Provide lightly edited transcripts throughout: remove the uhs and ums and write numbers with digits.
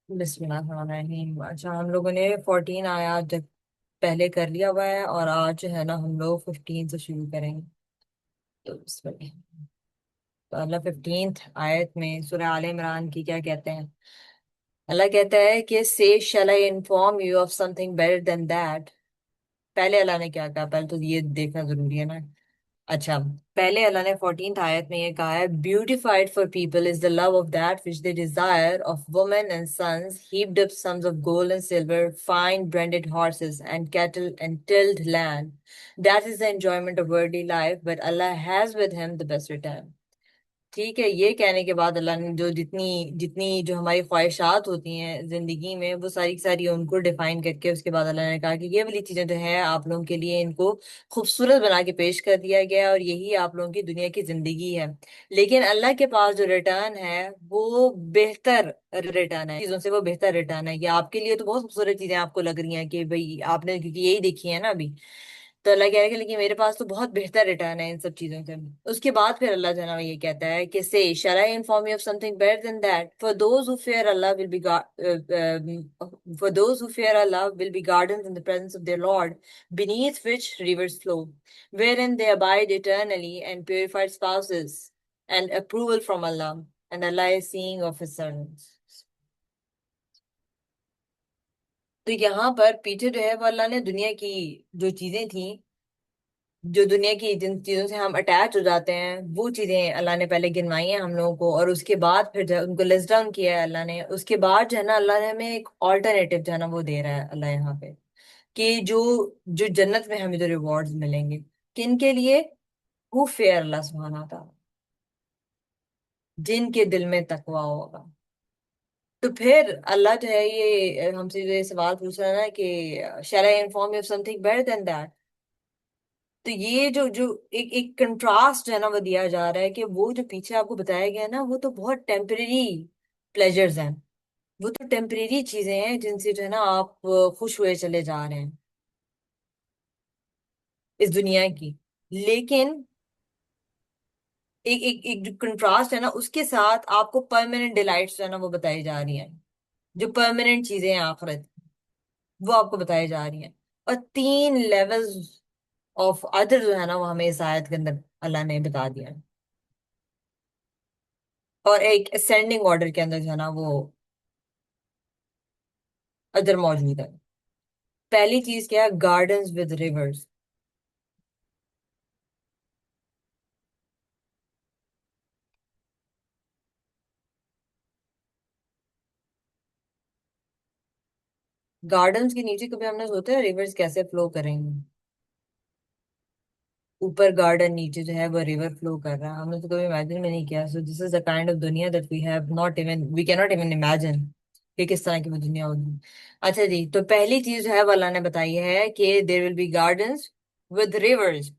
बिस्मिल्लाहिर्रहमानिर्रहीम। अच्छा, हम लोगों ने 14 आया जब पहले कर लिया हुआ है, और आज जो है ना हम लोग 15 से शुरू करेंगे। तो बिस्मिल्लाह। तो अल्लाह 15th आयत में सूरह आले इमरान की क्या कहते हैं? अल्लाह कहता है कि say shall I inform you of something better than that. पहले अल्लाह ने क्या कहा, पहले तो ये देखना जरूरी है ना। अच्छा, पहले अल्लाह ने 14th आयत में ये कहा है, beautified for people is the love of that which they desire of women and sons, heaped up sums of gold and silver, fine branded horses and cattle and tilled land. That is the enjoyment of worldly life, but Allah has with him the best return. ठीक है, ये कहने के बाद अल्लाह ने जो जितनी जितनी जो हमारी ख्वाहिशात होती हैं जिंदगी में, वो सारी की सारी उनको डिफाइन करके उसके बाद अल्लाह ने कहा कि ये वाली चीजें जो है आप लोगों के लिए, इनको खूबसूरत बना के पेश कर दिया गया है, और यही आप लोगों की दुनिया की जिंदगी है। लेकिन अल्लाह के पास जो रिटर्न है वो बेहतर रिटर्न है चीजों से, वो बेहतर रिटर्न है। ये आपके लिए तो बहुत खूबसूरत चीजें आपको लग रही हैं कि भाई आपने, क्योंकि यही देखी है ना अभी। तो अल्लाह कह रहा है कि लेकिन मेरे पास तो बहुत बेहतर रिटर्न है इन सब चीजों से। उसके बाद फिर अल्लाह जना ये कहता है कि say shall I inform you of something better than that, for those who fear Allah will be for those who fear Allah will be gardens in the presence of their Lord, beneath which rivers flow, wherein they abide eternally, and purified spouses and approval from Allah, and Allah is seeing of his servants। तो यहाँ पर पीछे जो है वो अल्लाह ने दुनिया की जो चीजें थी, जो दुनिया की जिन चीजों से हम अटैच हो जाते हैं, वो चीजें अल्लाह ने पहले गिनवाई हैं हम लोगों को, और उसके बाद फिर जो है उनको लिस्ट डाउन किया है अल्लाह ने। उसके बाद जो है ना अल्लाह ने हमें एक ऑल्टरनेटिव जो है ना वो दे रहा है अल्लाह यहाँ पे, कि जो जो जन्नत में हमें जो रिवॉर्ड्स मिलेंगे, किनके लिए? हु फेयर अल्लाह सुब्हानहू व तआला, जिनके दिल में तकवा होगा। तो फिर अल्लाह जो है ये हमसे जो ये सवाल पूछ रहा है ना कि shall I inform you of something better than that. तो ये जो जो एक एक कंट्रास्ट है ना वो दिया जा रहा है कि वो जो पीछे आपको बताया गया है ना, वो तो बहुत टेम्परेरी प्लेजर्स हैं। वो तो टेम्परेरी चीजें हैं जिनसे जो है ना आप खुश हुए चले जा रहे हैं इस दुनिया की। लेकिन एक एक एक जो कंट्रास्ट है ना, उसके साथ आपको परमानेंट डिलाइट्स जो है ना वो बताई जा रही हैं। जो परमानेंट चीजें हैं आखिरत, वो आपको बताई जा रही हैं। और 3 लेवल्स ऑफ अदर जो है ना वो हमें इस आयत के अंदर अल्लाह ने बता दिया है। और एक असेंडिंग ऑर्डर के अंदर जो है ना वो अदर मौजूद है। पहली चीज क्या है? Gardens with reverse. गार्डन्स के नीचे कभी हमने सोचा है रिवर्स कैसे फ्लो करेंगे? ऊपर गार्डन, नीचे जो है वो रिवर फ्लो कर रहा है, हमने तो कभी इमेजिन भी नहीं किया। So this is the kind of दुनिया that we have not even, we can not even imagine कि किस तरह की वो दुनिया होगी। अच्छा जी, तो पहली चीज जो है वो अल्लाह ने बताई है कि there will be gardens with rivers.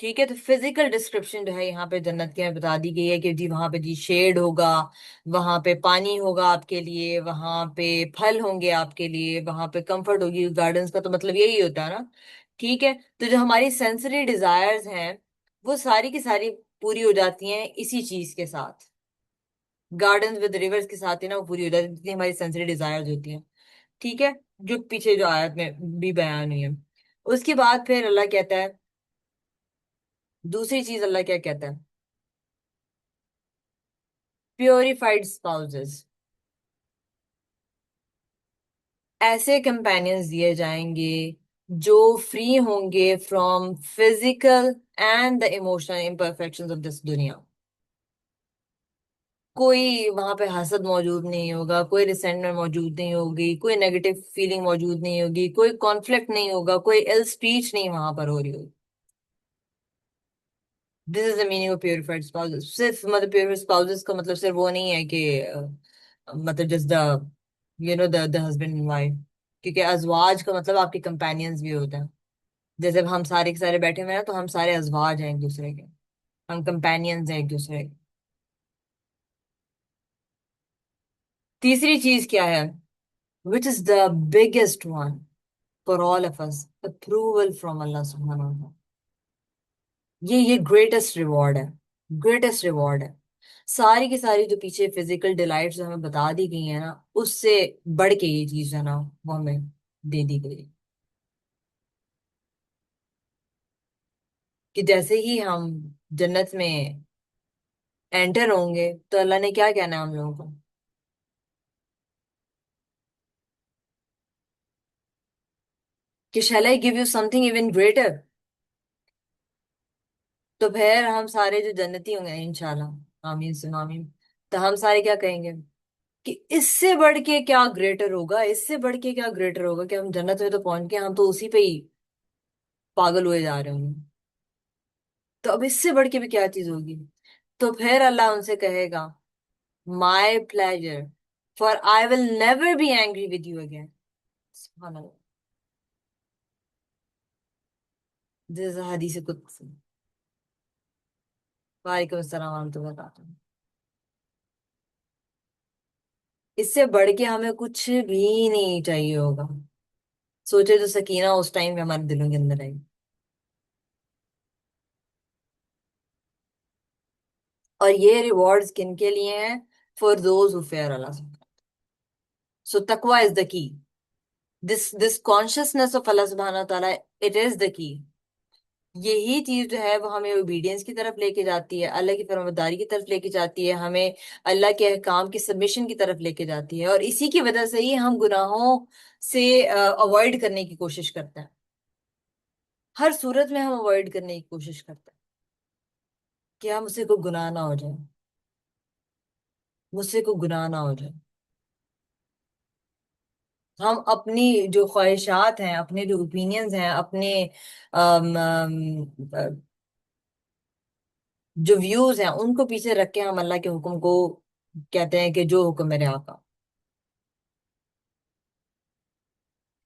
ठीक है, तो फिजिकल डिस्क्रिप्शन जो है यहाँ पे जन्नत के में बता दी गई है कि जी वहां पे जी शेड होगा, वहां पे पानी होगा आपके लिए, वहां पे फल होंगे आपके लिए, वहां पे कंफर्ट होगी। गार्डन्स का तो मतलब यही होता है ना। ठीक है, तो जो हमारी सेंसरी डिजायर्स हैं वो सारी की सारी पूरी हो जाती हैं इसी चीज के साथ। गार्डन विद रिवर्स के साथ ही ना वो पूरी हो जाती है जितनी हमारी सेंसरी डिजायर्स होती हैं। ठीक है, जो पीछे जो आयत में भी बयान हुई है। उसके बाद फिर अल्लाह कहता है, दूसरी चीज अल्लाह क्या कहता है? Purified spouses. ऐसे कंपेनियंस दिए जाएंगे जो फ्री होंगे from physical and the emotional imperfections of this दुनिया। कोई वहां पे हसद मौजूद नहीं होगा, कोई रिसेंटमेंट मौजूद नहीं होगी, कोई नेगेटिव फीलिंग मौजूद नहीं होगी, कोई कॉन्फ्लिक्ट नहीं होगा, कोई इल स्पीच नहीं वहां पर हो रही होगी। This is the meaning of purified spouses. सिर्फ मतलब प्योरिफाइड स्पाउसेस का मतलब सिर्फ वो नहीं है कि मतलब just the the husband and wife. क्योंकि अजवाज का मतलब आपके कंपेनियंस भी होते हैं। जैसे अब हम सारे के सारे बैठे हुए हैं तो हम सारे अजवाज हैं एक दूसरे के, हम कंपेनियंस हैं एक दूसरे के। तीसरी चीज क्या है? Which is the biggest one for all of us? Approval from Allah सुब्हानहू व तआला। ये ग्रेटेस्ट रिवॉर्ड है, ग्रेटेस्ट रिवॉर्ड है। सारी की सारी जो पीछे फिजिकल डिलाइट्स जो हमें बता दी गई है ना, उससे बढ़ के ये चीज है ना, वो हमें दे दी गई है। कि जैसे ही हम जन्नत में एंटर होंगे तो अल्लाह ने क्या कहना है हम लोगों को, कि shall I give you something even greater. तो फिर हम सारे जो जन्नती होंगे इंशाल्लाह, आमीन सुन आमीन, तो हम सारे क्या कहेंगे कि इससे बढ़ के क्या ग्रेटर होगा, इससे बढ़ के क्या ग्रेटर होगा, कि हम जन्नत में तो पहुंच गए, हम तो उसी पे ही पागल हुए जा रहे होंगे। तो अब इससे बढ़ के भी क्या चीज होगी। तो फिर अल्लाह उनसे कहेगा, my pleasure, for I will never be angry with you again. सुभान अल्लाह। दिस इज हदीस कुदसी। वालेकुम अस्सलाम तो बताता हूँ। इससे बढ़ के हमें कुछ भी नहीं चाहिए होगा। सोचे तो सकीना उस टाइम में हमारे दिलों के अंदर आई। और ये रिवॉर्ड्स किन के लिए हैं? For those who fear Allah. So तकवा is the key. This consciousness of Allah सुब्हानहू व तआला, इट इज द की। यही चीज जो है वो हमें ओबीडियंस की तरफ लेके जाती है, अल्लाह की फरमाबरदारी की तरफ लेके जाती है, हमें अल्लाह के अहकाम की सबमिशन की तरफ लेके जाती है। और इसी की वजह से ही हम गुनाहों से अवॉइड करने की कोशिश करते हैं। हर सूरत में हम अवॉइड करने की कोशिश करते हैं कि हम मुझसे कोई गुनाह ना हो जाए, मुझसे कोई गुनाह ना हो जाए। हम अपनी जो ख्वाहिशात हैं, अपने जो ओपिनियंस हैं, अपने जो व्यूज हैं, उनको पीछे रख के हम अल्लाह के हुक्म को कहते हैं कि जो हुक्म मेरे आका।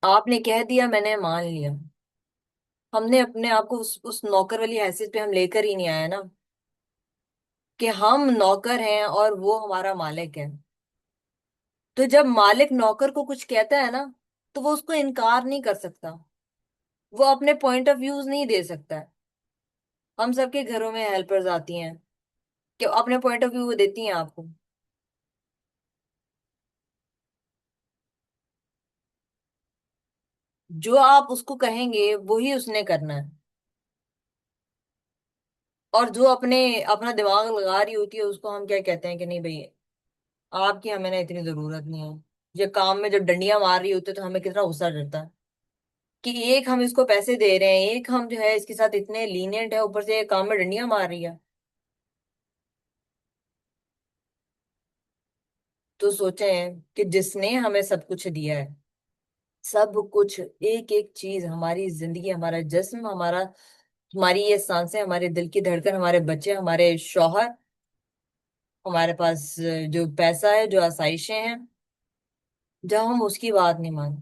आपने कह दिया, मैंने मान लिया। हमने अपने आप को उस नौकर वाली हैसियत पे हम लेकर ही नहीं आए ना, कि हम नौकर हैं और वो हमारा मालिक है। तो जब मालिक नौकर को कुछ कहता है ना, तो वो उसको इनकार नहीं कर सकता, वो अपने पॉइंट ऑफ व्यूज नहीं दे सकता है। हम सबके घरों में हेल्पर्स आती हैं कि अपने पॉइंट ऑफ व्यू वो देती हैं आपको। जो आप उसको कहेंगे वही उसने करना है। और जो अपने अपना दिमाग लगा रही होती है, उसको हम क्या कहते हैं कि नहीं भाई, आपकी हमें ना इतनी जरूरत नहीं है। ये काम में जब डंडियां मार रही होती है तो हमें कितना गुस्सा चढ़ता है कि एक हम इसको पैसे दे रहे हैं, एक हम जो है इसके साथ इतने लीनियंट है, ऊपर से ये काम में डंडियां मार रही है। तो सोचें कि जिसने हमें सब कुछ दिया है, सब कुछ, एक एक चीज, हमारी जिंदगी, हमारा जिस्म, हमारा, हमारी ये सांसें, हमारे दिल की धड़कन, हमारे बच्चे, हमारे शौहर, हमारे पास जो पैसा है, जो आसाइशें हैं, जब हम उसकी बात नहीं माने,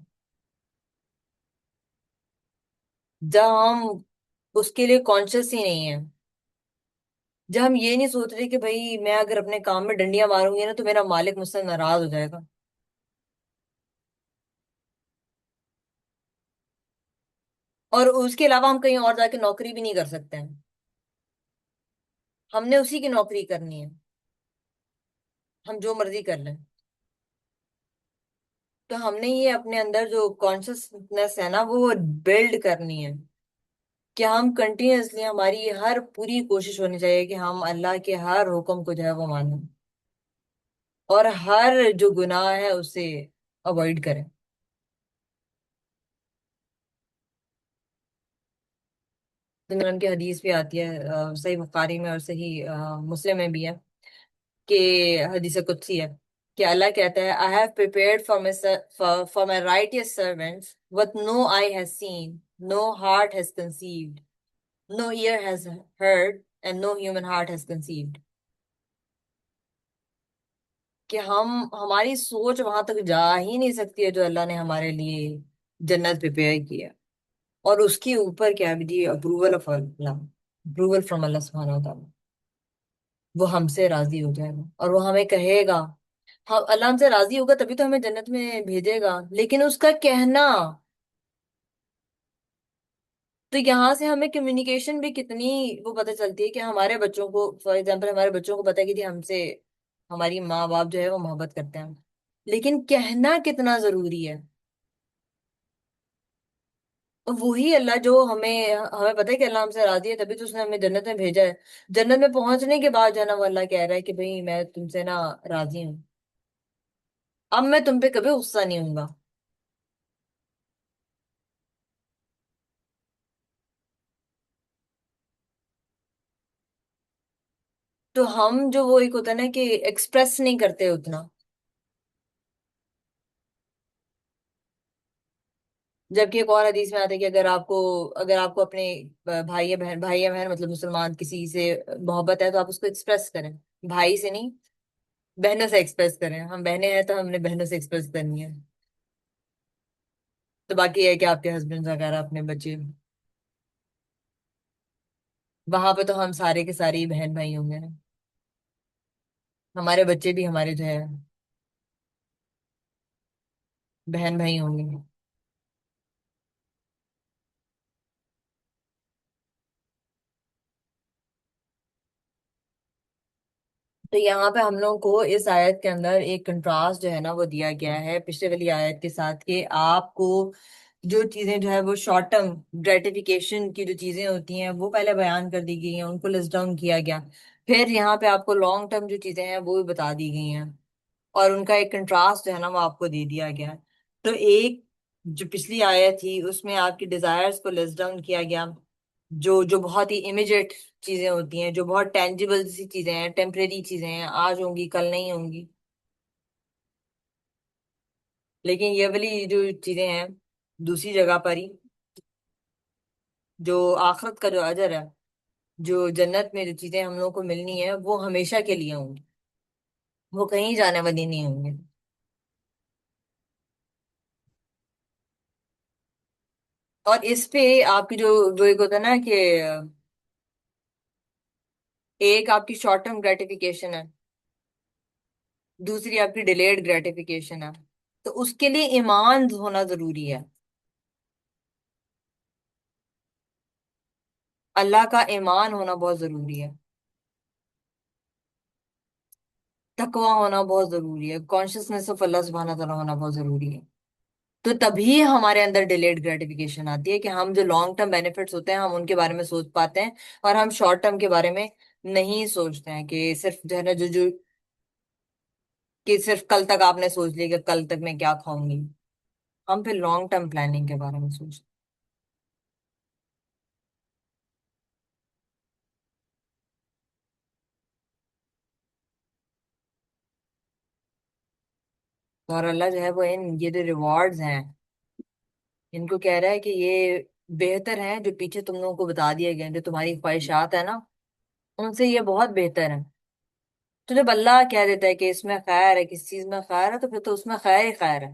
जब हम उसके लिए कॉन्शियस ही नहीं है, जब हम ये नहीं सोच रहे कि भाई मैं अगर अपने काम में डंडियां मारूंगी ना तो मेरा मालिक मुझसे नाराज हो जाएगा, और उसके अलावा हम कहीं और जाके नौकरी भी नहीं कर सकते हैं, हमने उसी की नौकरी करनी है, हम जो मर्जी कर लें। तो हमने ये अपने अंदर जो कॉन्शियसनेस है ना, वो बिल्ड करनी है, कि हम कंटिन्यूअसली, हमारी हर पूरी कोशिश होनी चाहिए कि हम अल्लाह के हर हुक्म को जो है वो मानें, और हर जो गुनाह है उसे अवॉइड करें। तो नबी की हदीस भी आती है, सही बुखारी में और सही मुस्लिम में भी है, कि हदीस कुदसी है कि अल्लाह कहता है, I have prepared for my righteous servants what no eye has seen, no heart has conceived, no ear has heard, and no human heart has conceived. कि हम, हमारी सोच वहां तक जा ही नहीं सकती है जो अल्लाह ने हमारे लिए जन्नत प्रिपेयर की है। और उसके ऊपर क्या भी दी, approval of Allah, approval from Allah सुब्हानहू व तआला। वो हमसे राजी हो जाएगा और वो हमें कहेगा, हम, अल्लाह हमसे राजी होगा तभी तो हमें जन्नत में भेजेगा, लेकिन उसका कहना, तो यहाँ से हमें कम्युनिकेशन भी कितनी वो पता चलती है कि हमारे बच्चों को, फॉर एग्जाम्पल हमारे बच्चों को पता है कि जी हमसे हमारी माँ बाप जो है वो मोहब्बत करते हैं, लेकिन कहना कितना जरूरी है। और वही अल्लाह जो हमें हमें पता है कि अल्लाह हमसे राजी है, तभी तो उसने हमें जन्नत में भेजा है। जन्नत में पहुंचने के बाद जो है ना वो अल्लाह कह रहा है कि भाई मैं तुमसे ना राजी हूँ, अब मैं तुम पे कभी गुस्सा नहीं हूंगा। तो हम जो वो एक होता है ना कि एक्सप्रेस नहीं करते उतना। जबकि एक और हदीस में आता है कि अगर आपको अपने भाई या बहन मतलब मुसलमान किसी से मोहब्बत है तो आप उसको एक्सप्रेस करें। भाई से नहीं, बहनों से एक्सप्रेस करें। हम बहनें हैं तो हमने बहनों से एक्सप्रेस करनी है। तो बाकी है कि आपके हस्बैंड वगैरह अपने बच्चे, वहां पे तो हम सारे के सारे ही बहन भाई होंगे ना। हमारे बच्चे भी हमारे जो है बहन भाई होंगे। तो यहाँ पे हम लोग को इस आयत के अंदर एक कंट्रास्ट जो है ना वो दिया गया है पिछले वाली आयत के साथ, कि आपको जो चीजें जो है वो शॉर्ट टर्म ग्रेटिफिकेशन की जो चीजें होती हैं वो पहले बयान कर दी गई हैं, उनको लिस्ट डाउन किया गया। फिर यहाँ पे आपको लॉन्ग टर्म जो चीजें हैं वो भी बता दी गई हैं, और उनका एक कंट्रास्ट जो है ना वो आपको दे दिया गया है। तो एक जो पिछली आयत थी उसमें आपकी डिजायर्स को लिस्ट डाउन किया गया, जो जो बहुत ही इमिडिएट चीजें होती हैं, जो बहुत टेंजिबल सी चीजें हैं, टेम्परेरी चीजें हैं, आज होंगी कल नहीं होंगी। लेकिन ये वाली जो चीजें हैं दूसरी जगह पर ही, जो आखिरत का जो अजर है, जो जन्नत में जो चीजें हम लोगों को मिलनी है वो हमेशा के लिए होंगी, वो कहीं जाने वाली नहीं होंगी। और इस पे आपकी जो जो एक होता है ना कि एक आपकी शॉर्ट टर्म ग्रेटिफिकेशन है, दूसरी आपकी डिलेड ग्रेटिफिकेशन है। तो उसके लिए ईमान होना जरूरी है। अल्लाह का ईमान होना बहुत जरूरी है। तकवा होना बहुत जरूरी है। कॉन्शियसनेस ऑफ अल्लाह सुब्हानहू व तआला होना बहुत जरूरी है। तो तभी हमारे अंदर डिलेड ग्रेटिफिकेशन आती है कि हम जो लॉन्ग टर्म बेनिफिट्स होते हैं हम उनके बारे में सोच पाते हैं, और हम शॉर्ट टर्म के बारे में नहीं सोचते हैं, कि सिर्फ जो है ना जो जो कि सिर्फ कल तक आपने सोच लिया कि कल तक मैं क्या खाऊंगी। हम फिर लॉन्ग टर्म प्लानिंग के बारे में सोचते हैं। और अल्लाह जो है वो इन ये जो रिवॉर्ड्स हैं इनको कह रहा है कि ये बेहतर है जो पीछे तुम लोगों को बता दिए गए, जो तुम्हारी ख्वाहिशात है ना उनसे ये बहुत बेहतर है। तो जब अल्लाह कह देता है कि इसमें खैर है, किस चीज में खैर है, तो फिर तो उसमें खैर ही खैर है।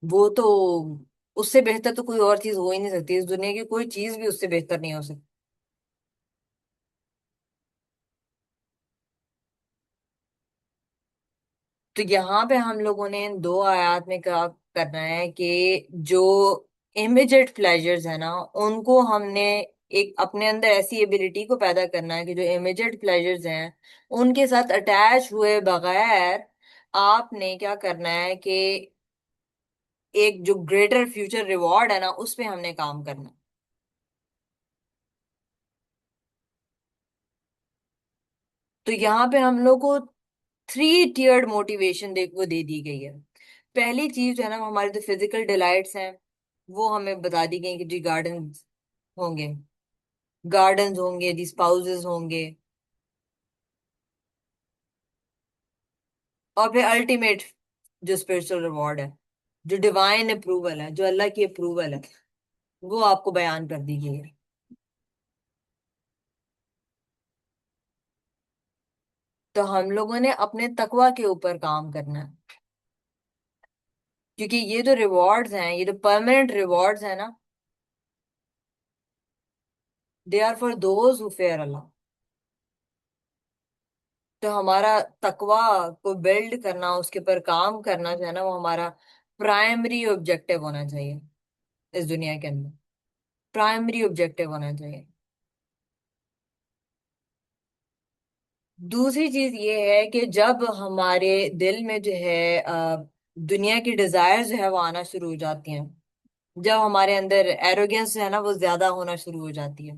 वो तो उससे बेहतर तो कोई और चीज हो ही नहीं सकती, इस दुनिया की कोई चीज भी उससे बेहतर नहीं हो सकती। तो यहाँ पे हम लोगों ने इन दो आयत में क्या करना है कि जो इमीडिएट प्लेजर्स है ना उनको हमने एक अपने अंदर ऐसी एबिलिटी को पैदा करना है कि जो इमीडिएट प्लेजर्स हैं उनके साथ अटैच हुए बगैर आपने क्या करना है कि एक जो ग्रेटर फ्यूचर रिवॉर्ड है ना उस पे हमने काम करना है। तो यहाँ पे हम लोग को थ्री टीयर्ड मोटिवेशन वो दे दी गई है। पहली चीज है ना हमारे जो फिजिकल डिलाइट्स हैं वो हमें बता दी गई कि जी होंगे गार्डन्स होंगे जी, स्पाउसेस होंगे। और फिर अल्टीमेट जो स्पिरिचुअल रिवॉर्ड है, जो डिवाइन अप्रूवल है, जो अल्लाह की अप्रूवल है, वो आपको बयान कर दी गई है। तो हम लोगों ने अपने तकवा के ऊपर काम करना है, क्योंकि ये जो रिवॉर्ड्स हैं, ये जो परमानेंट रिवॉर्ड्स हैं ना, they are for those who fear Allah. तो हमारा तकवा को बिल्ड करना, उसके ऊपर काम करना जो है ना, वो हमारा प्राइमरी ऑब्जेक्टिव होना चाहिए इस दुनिया के अंदर। प्राइमरी ऑब्जेक्टिव होना चाहिए। दूसरी चीज ये है कि जब हमारे दिल में जो है दुनिया की डिजायर जो है वो आना शुरू हो जाती हैं, जब हमारे अंदर एरोगेंस है ना वो ज्यादा होना शुरू हो जाती है,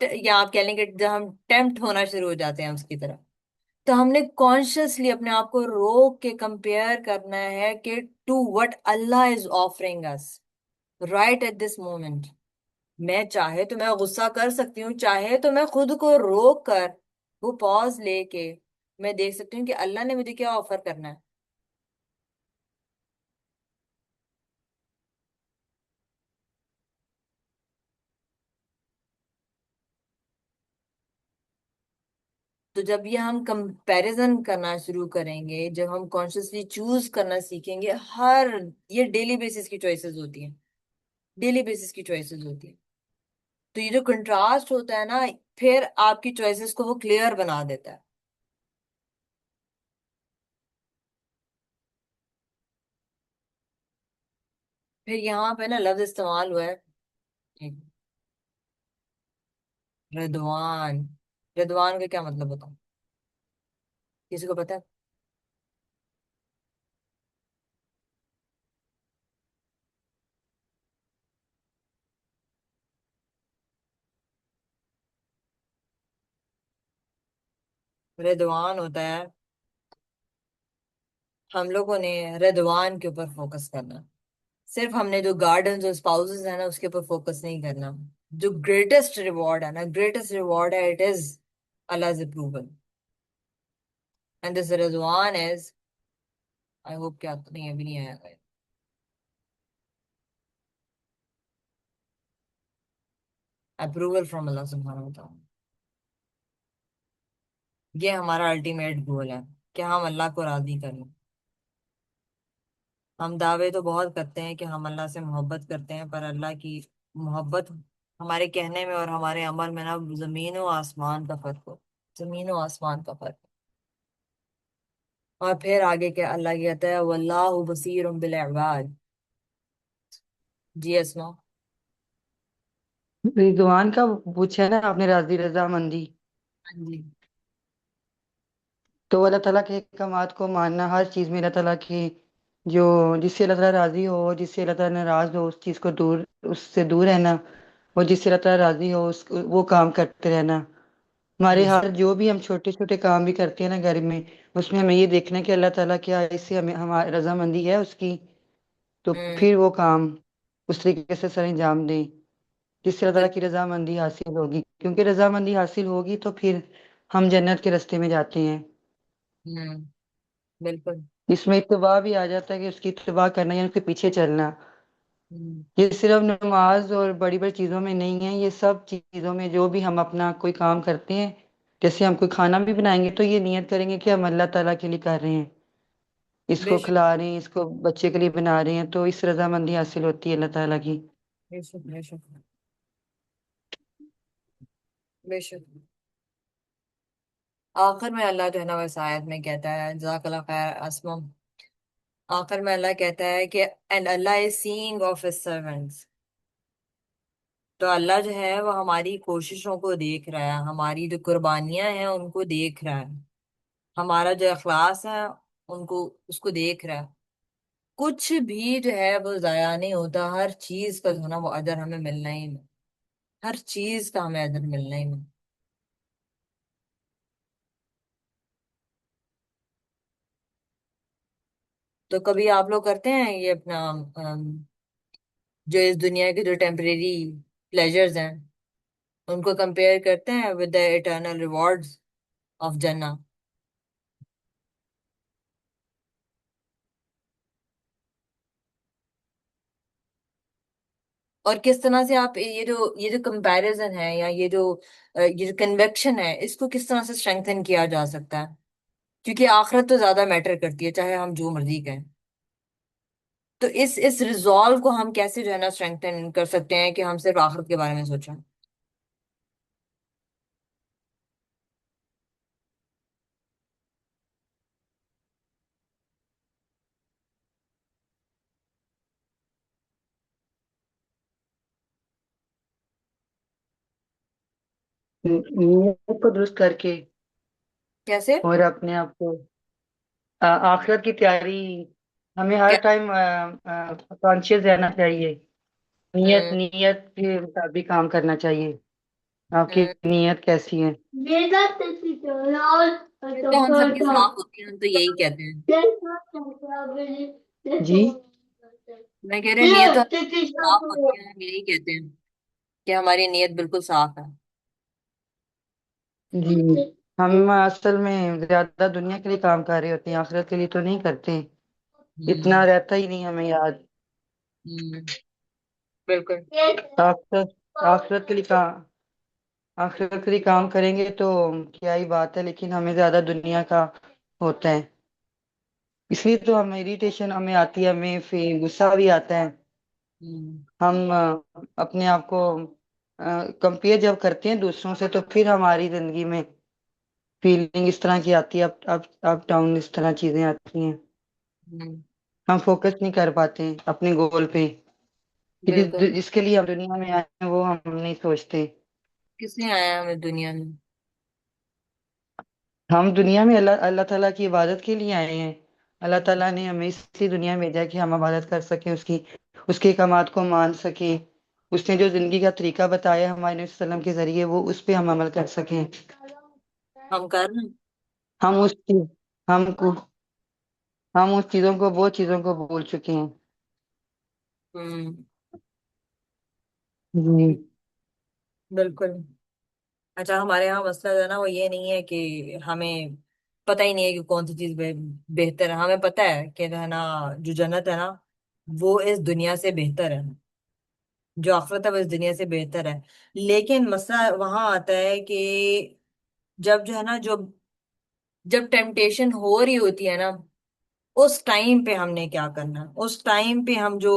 या आप कह लेंगे जब हम टेम्प्ट होना शुरू हो जाते हैं उसकी तरफ, तो हमने कॉन्शियसली अपने आप को रोक के कंपेयर करना है कि to what Allah is offering us right at this moment. मैं चाहे तो मैं गुस्सा कर सकती हूँ, चाहे तो मैं खुद को रोक कर वो पॉज लेके मैं देख सकती हूँ कि अल्लाह ने मुझे क्या ऑफर करना है। तो जब ये हम कंपैरिजन करना शुरू करेंगे, जब हम कॉन्शियसली चूज करना सीखेंगे, हर ये डेली बेसिस की चॉइसेस होती हैं, डेली बेसिस की चॉइसेस होती हैं। तो ये जो कंट्रास्ट होता है ना, फिर आपकी चॉइसेस को वो क्लियर बना देता है। फिर यहाँ पे ना लफ्ज इस्तेमाल हुआ है, एक, रिदवान। रिदवान का क्या मतलब बताओ, किसी को पता है? रिदवान होता है, हम लोगों ने रिदवान के ऊपर फोकस करना। सिर्फ हमने जो गार्डन जो स्पाउसेस है ना उसके ऊपर फोकस नहीं करना। जो ग्रेटेस्ट रिवॉर्ड है ना, ग्रेटेस्ट रिवॉर्ड है, it is Allah's approval. And this रिजवान इज, आई होप क्या तो नहीं, अभी नहीं आया। अप्रूवल फ्रॉम अल्लाह सुब्हानहू व तआला। ये हमारा अल्टीमेट गोल है कि हम अल्लाह को राजी करें। हम दावे तो बहुत करते हैं कि हम अल्लाह से मोहब्बत करते हैं, पर अल्लाह की मोहब्बत हमारे कहने में और हमारे अमल में ना जमीन और आसमान का फर्क हो। जमीन और आसमान का फर्क। और फिर आगे के अल्लाह कहता है वल्लाहु बसीरुम बिल इबाद। जी अस्मा। रिजवान का पूछा ना आपने, राजी रजामंदी। हाँ जी। तो अल्लाह ताला के अहकामात को मानना, हर चीज़ में अल्लाह ताला की जो, जिससे अल्लाह ताला राजी हो, जिससे अल्लाह ताला नाराज हो, उस चीज़ को दूर, उससे दूर रहना। और जिससे अल्लाह ताला राजी हो वो काम करते रहना। हमारे बेशक। हर जो भी हम छोटे छोटे काम भी करते हैं ना घर में, उसमें हमें ये देखना है कि अल्लाह ताला क्या इससे हमें हमारी रजामंदी है उसकी। तो हम्म। फिर वो काम उस तरीके से सर अंजाम दें जिससे अल्लाह ताला बिल, की रजामंदी हासिल होगी, क्योंकि रजामंदी हासिल होगी तो फिर हम जन्नत के रास्ते में जाते हैं। हम्म। बिल्कुल। इसमें इत्तबा भी आ जाता है कि उसकी इत्तबा करना या उसके पीछे चलना। हम्म। ये सिर्फ नमाज और बड़ी बड़ी चीज़ों में नहीं है, ये सब चीज़ों में जो भी हम अपना कोई काम करते हैं। जैसे हम कोई खाना भी बनाएंगे तो ये नियत करेंगे कि हम अल्लाह ताला के लिए कर रहे हैं, इसको बेशक। खिला रहे हैं, इसको बच्चे के लिए बना रहे हैं, तो इस रजामंदी हासिल होती है अल्लाह ताला की। बेशक। बेशक। बेशक। आखिर में अल्लाह जो है ना वह इस आयत में कहता है, जज़ाकल्लाह खैर अस्मा। आखिर में अल्लाह कहता है कि and Allah is seeing of his servants. तो अल्लाह जो है वो हमारी कोशिशों को देख रहा है, हमारी जो कुर्बानियां हैं उनको देख रहा है, हमारा जो इखलास है उनको, उसको देख रहा है। कुछ भी जो है वो जाया नहीं होता, हर चीज का जो है ना वो अजर हमें मिलना ही है। हर चीज का हमें अजर मिलना ही है। तो कभी आप लोग करते हैं ये अपना जो इस दुनिया के जो टेम्परेरी प्लेजर्स हैं उनको कंपेयर करते हैं with the eternal rewards of जन्नत? और किस तरह से आप ये जो कंपैरिजन है, या ये जो कन्वेक्शन है, इसको किस तरह से स्ट्रेंथन किया जा सकता है? क्योंकि आखिरत तो ज्यादा मैटर करती है, चाहे हम जो मर्जी कहें। तो इस रिजॉल्व को हम कैसे जो है ना स्ट्रेंथन कर सकते हैं कि हम सिर्फ आखिरत के बारे में सोचें? नीयत को दुरुस्त करके कैसे? और अपने आप को आखिरत की तैयारी, हमें हर क्या? टाइम कॉन्शियस रहना चाहिए। नियत हम्म। नियत के मुताबिक काम करना चाहिए। आपकी हम्म। नियत कैसी है? ये तो हम सबकी साफ होती है, हम तो यही कहते हैं। जी मैं कह रही हूँ नीयत तो साफ होती है, हम यही कहते हैं कि हमारी नीयत बिल्कुल साफ है। जी। हम असल में ज्यादा दुनिया के लिए काम कर रहे होते हैं, आखिरत के लिए तो नहीं करते। इतना हम्म। रहता ही नहीं हमें याद। हम्म। बिल्कुल। आखिरत आखिरत के लिए काम आखिरत के लिए काम करेंगे तो क्या ही बात है, लेकिन हमें ज्यादा दुनिया का होता है। इसलिए तो हमें इरिटेशन हमें आती है, हमें फिर गुस्सा भी आता है। हम्म। हम अपने आप को कंपेयर जब करते हैं दूसरों से, तो फिर हमारी जिंदगी में फीलिंग इस तरह की आती है, अप डाउन इस तरह चीजें आती हैं। हम्म। हम फोकस नहीं कर पाते अपने गोल पे, कि बिल्कुल। जिसके लिए हम दुनिया में आए हैं वो हम नहीं सोचते। किसने आया हमें दुनिया में? हम दुनिया में अल्लाह अल्लाह ताला की इबादत के लिए आए हैं। अल्लाह ताला ने हमें इसलिए दुनिया में भेजा है कि हम इबादत कर सकें उसकी, उसके अहकामात को मान सकें। उसने जो जिंदगी का तरीका बताया हमारे नबी सल्लल्लाहु अलैहि वसल्लम के जरिए, वो उस पे हम अमल कर सकें। हम कर रहे हैं। हम उस चीज हमको हम उस चीजों को वो चीजों को भूल चुके हैं। हम्म। जी। बिल्कुल। अच्छा, हमारे यहाँ मसला जो है ना वो ये नहीं है कि हमें पता ही नहीं है कि कौन सी चीज बेहतर है। हमें पता है कि जो है ना, जो जन्नत है ना वो इस दुनिया से बेहतर है, जो आखिरत है वो इस दुनिया से बेहतर है। लेकिन मसला वहां आता है कि जब जो है ना, जो जब टेम्पटेशन हो रही होती है ना, उस टाइम पे हमने क्या करना है। उस टाइम पे हम जो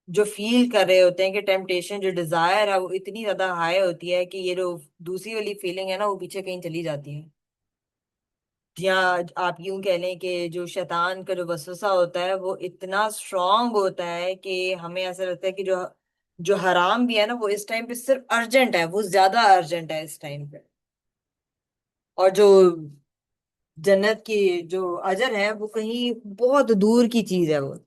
जो फील कर रहे होते हैं कि टेम्पटेशन, जो डिजायर है वो इतनी ज्यादा हाई होती है कि ये जो दूसरी वाली फीलिंग है ना वो पीछे कहीं चली जाती है। या आप यूं कह लें कि जो शैतान का जो वसवसा होता है वो इतना स्ट्रांग होता है कि हमें ऐसा लगता है कि जो जो हराम भी है ना वो इस टाइम पे सिर्फ अर्जेंट है, वो ज्यादा अर्जेंट है इस टाइम पे। और जो जन्नत की जो अजर है वो कहीं बहुत दूर की चीज है वो।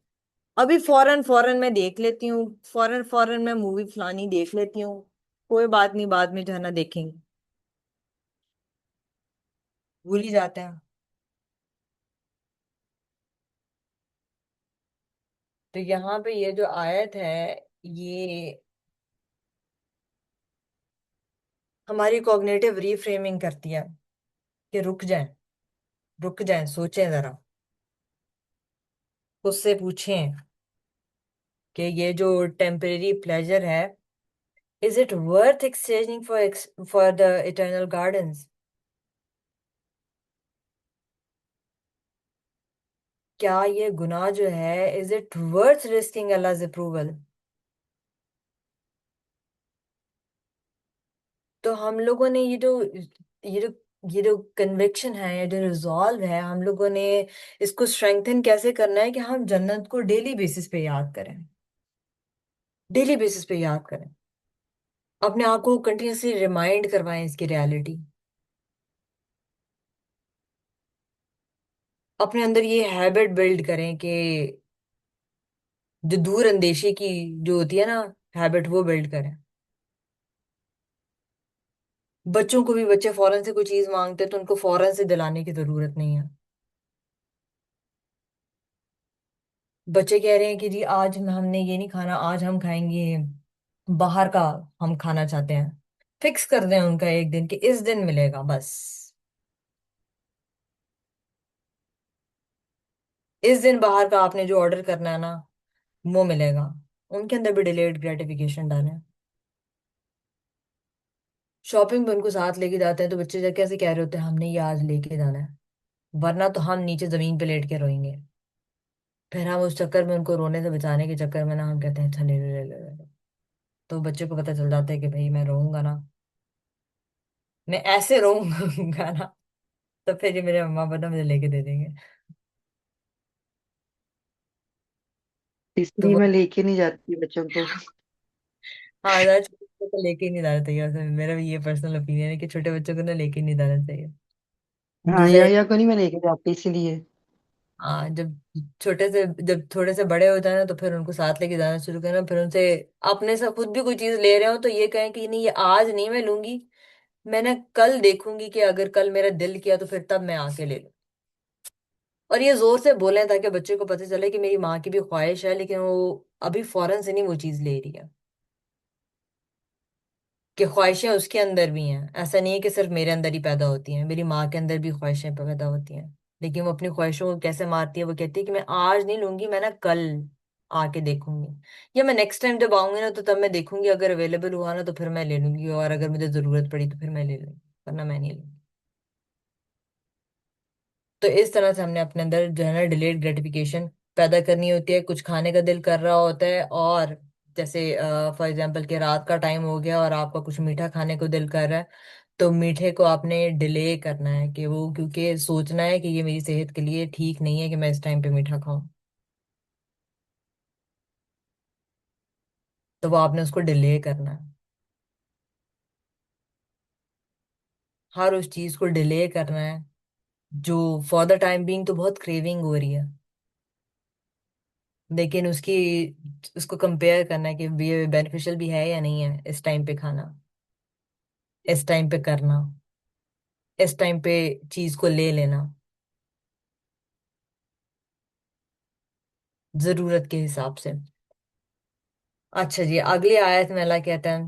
अभी फौरन फौरन मैं देख लेती हूँ, फौरन फौरन मैं मूवी फलानी देख लेती हूँ, कोई बात नहीं, बाद में जो है ना देखेंगे, भूल ही जाते हैं। तो यहाँ पे ये जो आयत है, ये हमारी कॉग्निटिव रीफ्रेमिंग करती है कि रुक जाएं, रुक जाएं, सोचें जरा, उससे पूछें कि ये जो टेम्परेरी प्लेजर है, is it worth exchanging for the eternal gardens? क्या ये गुनाह जो है, is it worth risking Allah's approval? तो हम लोगों ने ये जो कन्विक्शन है, ये जो रिजॉल्व है, हम लोगों ने इसको स्ट्रेंथन कैसे करना है कि हम जन्नत को डेली बेसिस पे याद करें, डेली बेसिस पे याद करें, अपने आप को कंटिन्यूसली रिमाइंड करवाएं इसकी रियलिटी। अपने अंदर ये हैबिट बिल्ड करें कि जो दूर अंदेशी की जो होती है ना हैबिट, वो बिल्ड करें। बच्चों को भी, बच्चे फौरन से कोई चीज मांगते हैं तो उनको फौरन से दिलाने की जरूरत नहीं है। बच्चे कह रहे हैं कि जी आज हमने ये नहीं खाना, आज हम खाएंगे बाहर का, हम खाना चाहते हैं, फिक्स कर दें उनका एक दिन कि इस दिन मिलेगा बस, इस दिन बाहर का आपने जो ऑर्डर करना है ना वो मिलेगा। उनके अंदर भी डिलेड ग्रेटिफिकेशन डालें। शॉपिंग पे उनको साथ लेके जाते हैं तो बच्चे जब कैसे कह रहे होते हैं हमने ये आज लेके जाना है, वरना तो हम नीचे जमीन पे लेट के रोएंगे। फिर हम उस चक्कर में उनको रोने से बचाने के चक्कर में ना हम कहते हैं अच्छा ले ले ले ले ले। तो बच्चे को पता चल जाता है कि भाई मैं रोऊंगा ना, मैं ऐसे रोऊंगा ना, तो फिर ये मेरे मम्मा पापा मुझे लेके दे देंगे। तो इसलिए वो, मैं लेके नहीं जाती बच्चों को। हाँ, तो लेके ही नहीं जाना चाहिए, वैसे मेरा भी ये पर्सनल ओपिनियन है कि छोटे बच्चों को ना लेके ही नहीं जाना चाहिए। हाँ, दूसरा, या को नहीं मैं लेके जाती इसीलिए। हाँ, जब थोड़े से बड़े हो जाए ना तो फिर उनको साथ लेके जाना शुरू करना, फिर उनसे अपने से खुद भी कोई चीज ले रहे हो तो ये कहें कि नहीं ये आज नहीं मैं लूंगी, मैंने कल देखूंगी कि अगर कल मेरा दिल किया तो फिर तब मैं आके ले लूं। और ये जोर से बोले ताकि बच्चे को पता चले कि मेरी माँ की भी ख्वाहिश है, लेकिन वो अभी फौरन से नहीं वो चीज ले रही है, कि ख्वाहिशें उसके अंदर भी हैं। ऐसा नहीं है कि सिर्फ मेरे अंदर ही पैदा होती हैं, मेरी माँ के अंदर भी ख्वाहिशें पैदा होती हैं। लेकिन वो अपनी ख्वाहिशों को कैसे मारती है, वो कहती है कि मैं आज नहीं लूंगी, मैं ना कल आके देखूंगी, या मैं नेक्स्ट टाइम जब आऊंगी ना तो तब मैं देखूंगी, अगर अवेलेबल हुआ ना तो फिर मैं ले लूंगी, और अगर मुझे जरूरत पड़ी तो फिर मैं ले लूंगी, वरना मैं नहीं लूंगी। तो इस तरह से हमने अपने अंदर जो है ना डिलेड ग्रेटिफिकेशन पैदा करनी होती है। कुछ खाने का दिल कर रहा होता है, और जैसे फॉर एग्जांपल कि रात का टाइम हो गया और आपका कुछ मीठा खाने को दिल कर रहा है, तो मीठे को आपने डिले करना है, कि वो क्योंकि सोचना है कि ये मेरी सेहत के लिए ठीक नहीं है कि मैं इस टाइम पे मीठा खाऊं, तो वो आपने उसको डिले करना है। हर उस चीज को डिले करना है जो फॉर द टाइम बीइंग तो बहुत क्रेविंग हो रही है, लेकिन उसको कंपेयर करना है कि ये बेनिफिशियल भी है या नहीं है, इस टाइम पे खाना, इस टाइम पे करना, इस टाइम पे चीज को ले लेना, जरूरत के हिसाब से। अच्छा जी, अगली आयत में अल्लाह कहता है,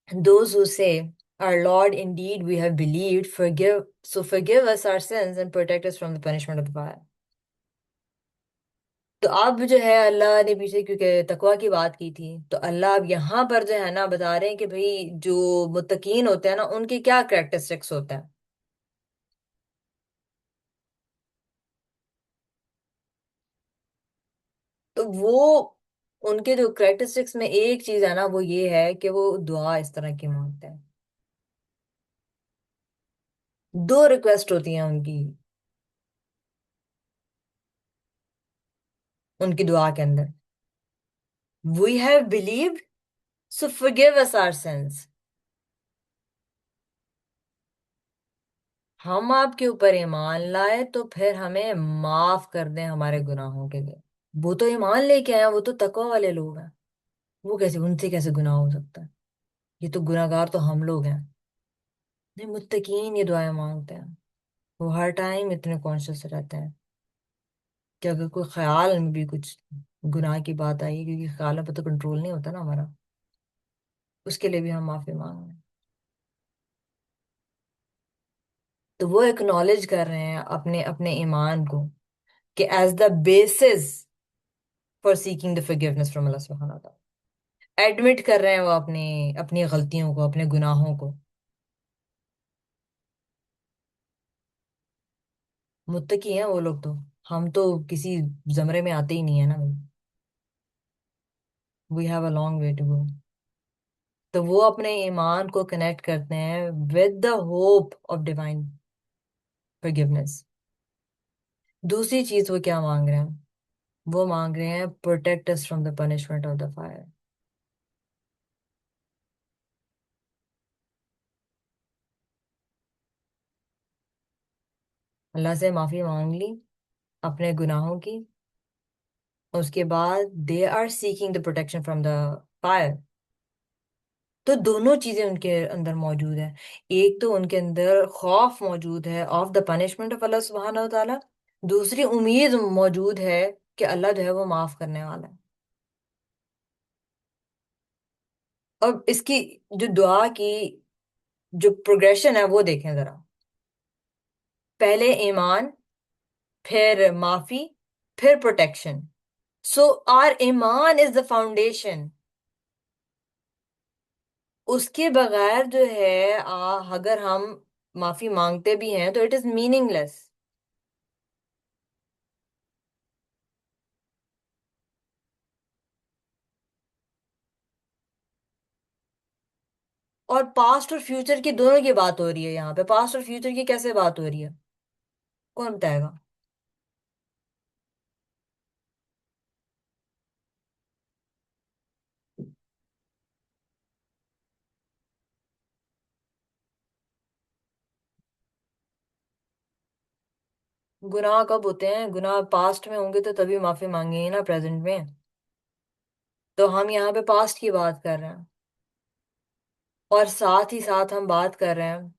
those who say our Lord indeed we have believed forgive us our sins and protect us from the punishment of the fire। तो अब जो है अल्लाह ने पीछे क्योंकि तकवा की बात की थी, तो अल्लाह अब यहाँ पर जो है ना बता रहे हैं कि भाई जो मुत्तकीन होते हैं ना उनके क्या कैरेक्टरिस्टिक्स होते हैं। तो वो उनके जो कैरेक्टरिस्टिक्स में एक चीज है ना वो ये है कि वो दुआ इस तरह की मांगते हैं। दो रिक्वेस्ट होती हैं उनकी, उनकी दुआ के अंदर, we have believed so forgive us our sins. हम आपके ऊपर ईमान लाए तो फिर हमें माफ कर दें हमारे गुनाहों के लिए। वो तो ईमान लेके आए हैं, वो तो तकवा वाले लोग हैं, वो कैसे, उनसे कैसे गुनाह हो सकता है? ये तो गुनाहगार तो हम लोग हैं। नहीं, मुत्तकीन ये दुआएं मांगते हैं, वो हर टाइम इतने कॉन्शियस रहते हैं कि अगर कोई ख्याल में भी कुछ गुनाह की बात आई, क्योंकि ख्यालों पर तो कंट्रोल नहीं होता ना हमारा, उसके लिए भी हम माफी मांग रहे हैं। तो वो एक्नॉलेज कर रहे हैं अपने अपने ईमान को, कि as the basis for seeking the forgiveness from Allah सुब्हानहू व तआला। एडमिट कर रहे हैं वो अपने अपनी गलतियों को, अपने गुनाहों को। मुत्तकी हैं वो लोग तो, हम तो किसी जमरे में आते ही नहीं है ना भाई। We have a long way to go. तो वो अपने ईमान को कनेक्ट करते हैं with the hope of divine forgiveness. दूसरी चीज वो क्या मांग रहे हैं? वो मांग रहे हैं protect us from the punishment of the fire. Allah से माफी मांग ली अपने गुनाहों की, उसके बाद they are seeking the protection from the fire. तो दोनों चीजें उनके अंदर मौजूद है। एक तो उनके अंदर खौफ मौजूद है of the punishment of Allah सुब्हानहू व तआला, दूसरी उम्मीद मौजूद है कि अल्लाह जो है वो माफ करने वाला है। अब इसकी जो दुआ की जो प्रोग्रेशन है वो देखें जरा। पहले ईमान, फिर माफी, फिर प्रोटेक्शन। सो आर ईमान इज द फाउंडेशन। उसके बगैर जो है अगर हम माफी मांगते भी हैं तो इट इज मीनिंगलेस। और पास्ट और फ्यूचर की दोनों की बात हो रही है यहाँ पे, पास्ट और फ्यूचर की कैसे बात हो रही है? कौन बताएगा? गुनाह कब होते हैं? गुनाह पास्ट में होंगे तो तभी माफी मांगेंगे ना, प्रेजेंट में। तो हम यहाँ पे पास्ट की बात कर रहे हैं, और साथ ही साथ हम बात कर रहे हैं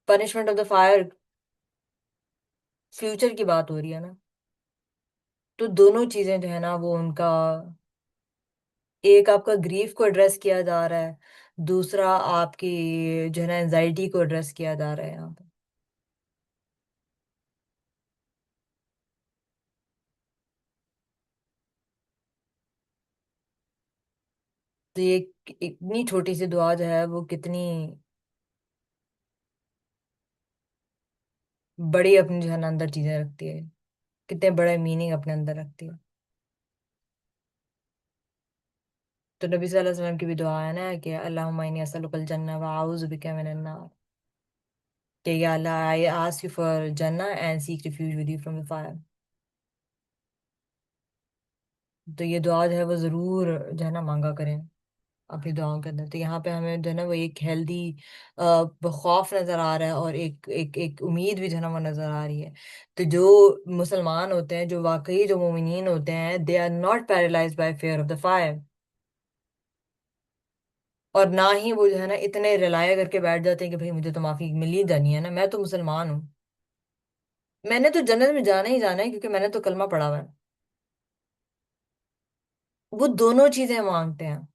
punishment of the fire, future की बात हो रही है ना। तो दोनों चीजें जो है ना वो उनका, एक आपका ग्रीफ को एड्रेस किया जा रहा है, दूसरा आपकी जो है ना एंजाइटी को एड्रेस किया जा रहा है यहाँ पे। तो ये इतनी छोटी सी दुआ जो है वो कितनी बड़ी अपनी जो है ना अंदर चीजें रखती है, कितने बड़े मीनिंग अपने अंदर रखती है। तो नबी सल्लल्लाहु अलैहि वसल्लम की भी दुआ है ना कि अल्लाहुम्मा इन्नी अस्अलुकल जन्नह व अऊज़ु बिका मिनन नार, कि या Allah I ask you for जन्नह and seek refuge with you from the fire. तो ये दुआ जो है वो जरूर जो है ना मांगा करें अपनी दुआओं के अंदर। तो यहाँ पे हमें जो है ना वो एक हेल्दी खौफ नजर आ रहा है, और एक एक एक उम्मीद भी जो है ना वो नजर आ रही है। तो जो मुसलमान होते हैं, जो वाकई जो मोमिनीन होते हैं, they are not paralysed by fear of the fire. और ना ही वो जो है ना इतने रिलाय करके बैठ जाते हैं कि भाई मुझे तो माफी मिल ही जानी है ना, मैं तो मुसलमान हूँ, मैंने तो जन्नत में जाना ही जाना है क्योंकि मैंने तो कलमा पढ़ा हुआ है। वो दोनों चीजें मांगते हैं।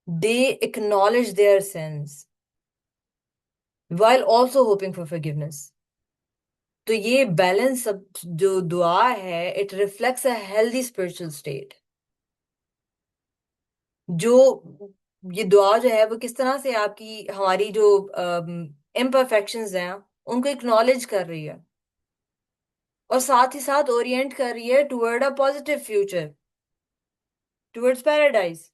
They acknowledge their sins while also hoping for forgiveness। तो ये बैलेंस सब जो दुआ है, it reflects a healthy spiritual state. जो ये दुआ जो है वो किस तरह से आपकी हमारी जो इम्परफेक्शंस हैं उनको एक्नॉलेज कर रही है, और साथ ही साथ ओरिएंट कर रही है toward a positive future, towards paradise.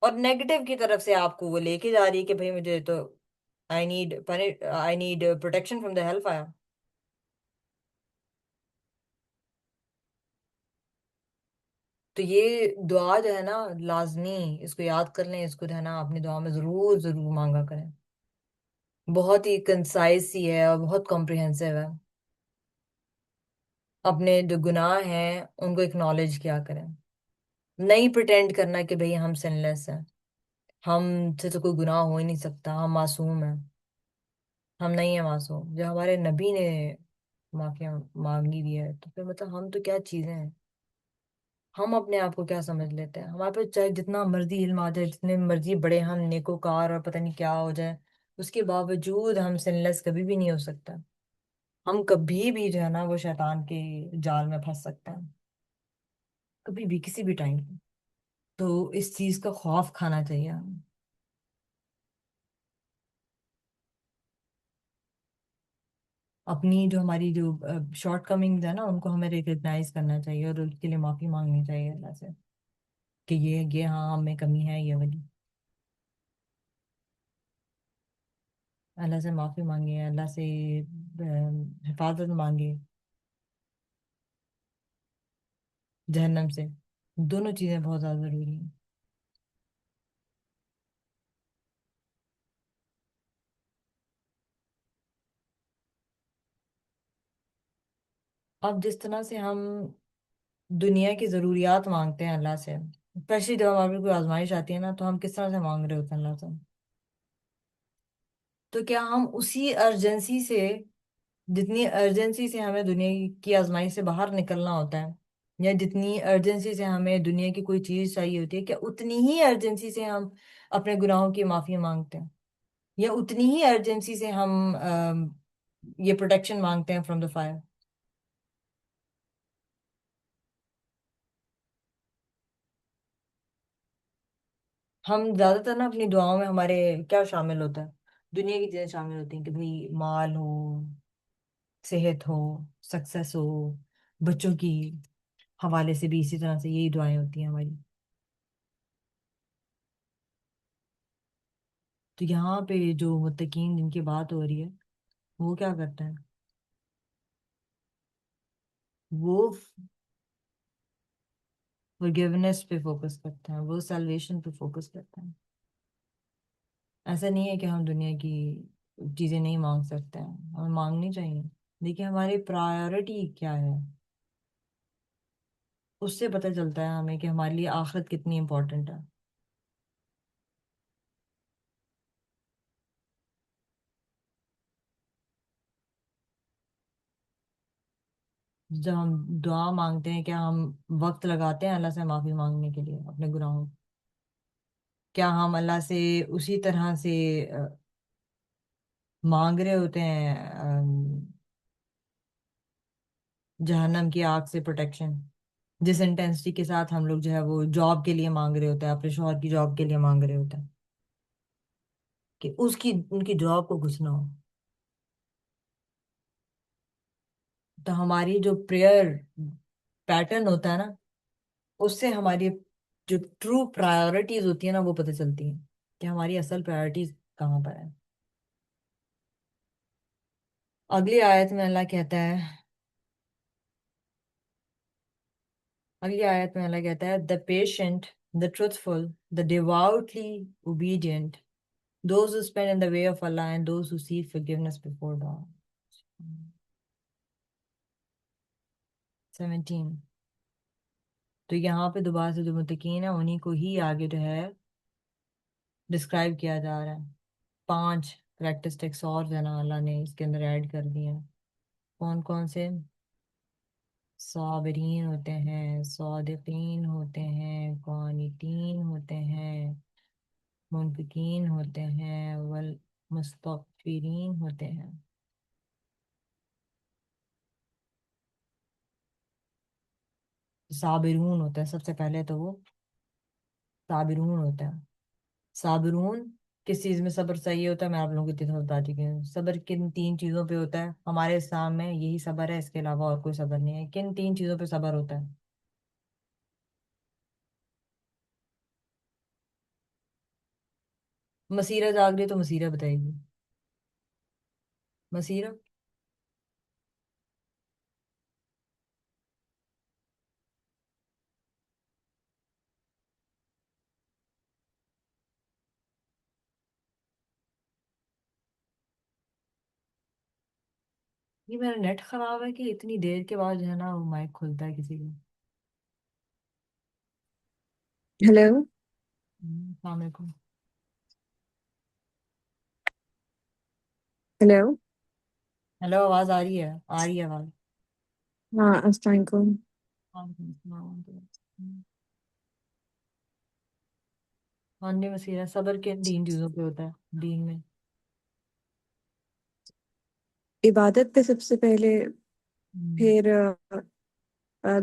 और नेगेटिव की तरफ से आपको वो लेके जा रही है कि भाई मुझे तो I need protection from the hell fire. तो ये दुआ जो है ना लाजमी, इसको याद कर लें, इसको जो है ना अपनी दुआ में जरूर जरूर मांगा करें। बहुत ही कंसाइज सी है और बहुत कॉम्प्रिहेंसिव है। अपने जो गुनाह हैं उनको एक्नॉलेज किया करें। नहीं प्रिटेंड करना कि भाई हम सिनलेस हैं, हमसे तो कोई गुनाह हो ही नहीं सकता, हम मासूम हैं। हम नहीं है मासूम। जो हमारे नबी ने माफी मांगी भी है, तो फिर मतलब हम तो क्या चीजें हैं। हम अपने आप को क्या समझ लेते हैं? हमारे पास चाहे जितना मर्जी इल्म आ जाए, जितने मर्जी बड़े हम नेकोकार और पता नहीं क्या हो जाए, उसके बावजूद हम सिनलेस कभी भी नहीं हो सकता। हम कभी भी जो है ना वो शैतान के जाल में फंस सकते हैं, कभी भी किसी भी टाइम। तो इस चीज का खौफ खाना चाहिए हमें। अपनी जो हमारी जो शॉर्ट कमिंग्स है ना उनको हमें रिकग्नाइज करना चाहिए, और उसके लिए माफी मांगनी चाहिए अल्लाह से, कि ये हाँ हमें कमी है ये वाली। अल्लाह से माफी मांगे, अल्लाह से हिफाजत मांगे जहन्नम से। दोनों चीजें बहुत ज्यादा जरूरी हैं। अब जिस तरह से हम दुनिया की जरूरियात मांगते हैं अल्लाह से, स्पेशली जब हमारे पे कोई आजमाइश आती है ना, तो हम किस तरह से मांग रहे होते हैं अल्लाह से? तो क्या हम उसी अर्जेंसी से, जितनी अर्जेंसी से हमें दुनिया की आजमाइश से बाहर निकलना होता है, या जितनी अर्जेंसी से हमें दुनिया की कोई चीज चाहिए होती है, क्या उतनी ही अर्जेंसी से हम अपने गुनाहों की माफी मांगते हैं? या उतनी ही अर्जेंसी से हम ये प्रोटेक्शन मांगते हैं फ्रॉम द फायर? हम ज्यादातर ना अपनी दुआओं में हमारे क्या शामिल होता है? दुनिया की चीजें शामिल होती हैं कि भाई माल हो, सेहत हो, सक्सेस हो, बच्चों की हवाले से भी इसी तरह से यही दुआएं होती हैं हमारी। तो यहाँ पे जो मुत्तकीन जिनकी बात हो रही है, वो क्या करते हैं? वो फॉरगिवनेस पे फोकस करते हैं, वो सैल्वेशन पे फोकस करते हैं। ऐसा नहीं है कि हम दुनिया की चीजें नहीं मांग सकते हैं, हमें मांगनी चाहिए। देखिए हमारी प्रायोरिटी क्या है, उससे पता चलता है हमें कि हमारे लिए आखिरत कितनी इंपॉर्टेंट है। जब हम दुआ मांगते हैं, क्या हम वक्त लगाते हैं अल्लाह से माफी मांगने के लिए अपने गुनाहों? क्या हम अल्लाह से उसी तरह से मांग रहे होते हैं जहन्नम की आग से प्रोटेक्शन, जिस इंटेंसिटी के साथ हम लोग जो है वो जॉब के लिए मांग रहे होते हैं, अपने शोहर की जॉब के लिए मांग रहे होते हैं कि उसकी उनकी जॉब को घुसना हो? तो हमारी जो प्रेयर पैटर्न होता है ना, उससे हमारी जो ट्रू प्रायोरिटीज होती है ना वो पता चलती है कि हमारी असल प्रायोरिटीज कहाँ पर है। अगली आयत में अल्लाह कहता है, अगली आयत में अल्लाह कहता है, the patient, the truthful, the devoutly obedient, those who spend in the way of Allah and those who seek forgiveness before dawn. 17। तो यहाँ पे दोबारा से जो मुत्तकीन है उन्हीं को ही आगे जो है डिस्क्राइब किया जा रहा है। 5 करेक्टरिस्टिक्स और जो है ना अल्लाह ने इसके अंदर ऐड कर दिए हैं। कौन कौन से? साबिरीन होते हैं, सादिकीन होते हैं, कानितीन होते हैं, मुनफिकीन होते हैं, वल मुस्तगफिरीन होते हैं। साबिरून होता है सबसे पहले तो वो, साबिरून होता है। साबिरून किस चीज में सब्र चाहिए होता है, मैं आप लोगों को इतनी तरह बता चुकी हूँ। सब्र किन 3 चीजों पे होता है हमारे इस्लाम में, यही सब्र है, इसके अलावा और कोई सब्र नहीं है। किन 3 चीजों पे सब्र होता है? मसीरा जाग रही है तो मसीरा बताएगी। मसीरा, ये मेरा नेट खराब है कि इतनी देर के बाद जो है ना वो माइक खुलता है किसी का? हेलो। अस्सलाम वालेकुम। हेलो। हेलो, आवाज आ रही है? आ रही है आवाज? हाँ, अस्सलाम वालेकुम। वालेकुम अस्सलाम। हाँ जी मसीहा, सब्र किन 3 चीजों पे होता है दीन में? इबादत पे सबसे पहले, हम्म। फिर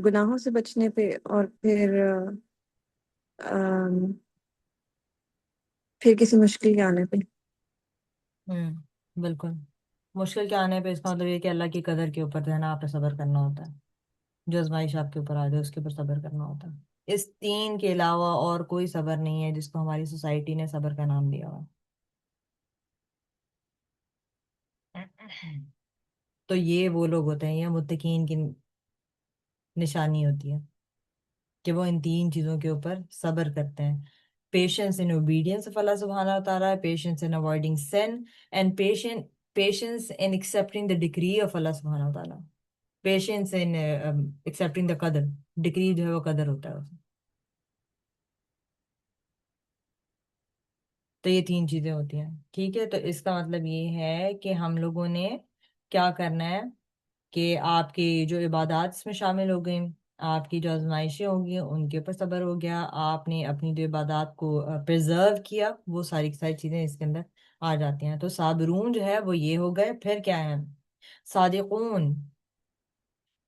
गुनाहों से बचने पे, और फिर किसी मुश्किल के आने पे। बिल्कुल। मुश्किल के आने पे इसका मतलब ये कि अल्लाह की कदर के ऊपर जो है ना आपने सब्र करना होता है। जो आजमाइश आपके ऊपर आ जाए उसके ऊपर सब्र करना होता है। इस 3 के अलावा और कोई सब्र नहीं है जिसको हमारी सोसाइटी ने सब्र का नाम दिया हुआ है। तो ये वो लोग होते हैं, ये मुत्तकीन की निशानी होती है कि वो इन 3 चीजों के ऊपर सब्र करते हैं। Patience in obedience of Allah सुब्हानहू व तआला, patience in avoiding sin, and patience in accepting the decree of Allah सुब्हानहू व तआला, पेशेंस इन एक्सेप्टिंग द कदर। डिक्री जो है वो कदर होता है उसमें। तो ये 3 चीजें होती हैं, ठीक है। तो इसका मतलब ये है कि हम लोगों ने क्या करना है कि आपकी जो इबादत इसमें शामिल हो गई, आपकी जो आजमाइशें होंगी उनके ऊपर सब्र हो गया, आपने अपनी जो इबादत को प्रिजर्व किया, वो सारी की सारी चीजें इसके अंदर आ जाती हैं। तो साबिरून जो है वो ये हो गए। फिर क्या है? सादिकून।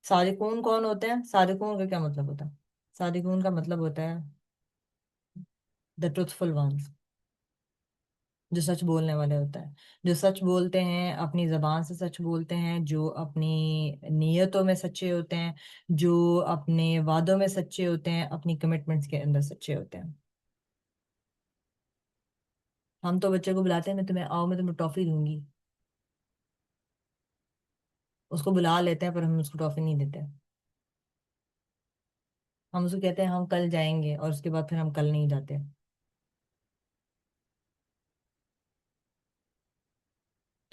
सादिकून कौन होते हैं? सादिकून का क्या मतलब होता है? सादिकून का मतलब होता है द ट्रुथफुल वंस, जो सच बोलने वाले होता है। जो सच बोलते हैं, अपनी जबान से सच बोलते हैं, जो अपनी नीयतों में सच्चे होते हैं, जो अपने वादों में सच्चे होते हैं, अपनी कमिटमेंट्स के अंदर सच्चे होते हैं। हम तो बच्चे को बुलाते हैं, मैं तुम्हें आओ मैं तुम्हें टॉफी दूंगी, उसको बुला लेते हैं पर हम उसको टॉफी नहीं देते। हम उसको कहते हैं हम कल जाएंगे और उसके बाद फिर हम कल नहीं जाते।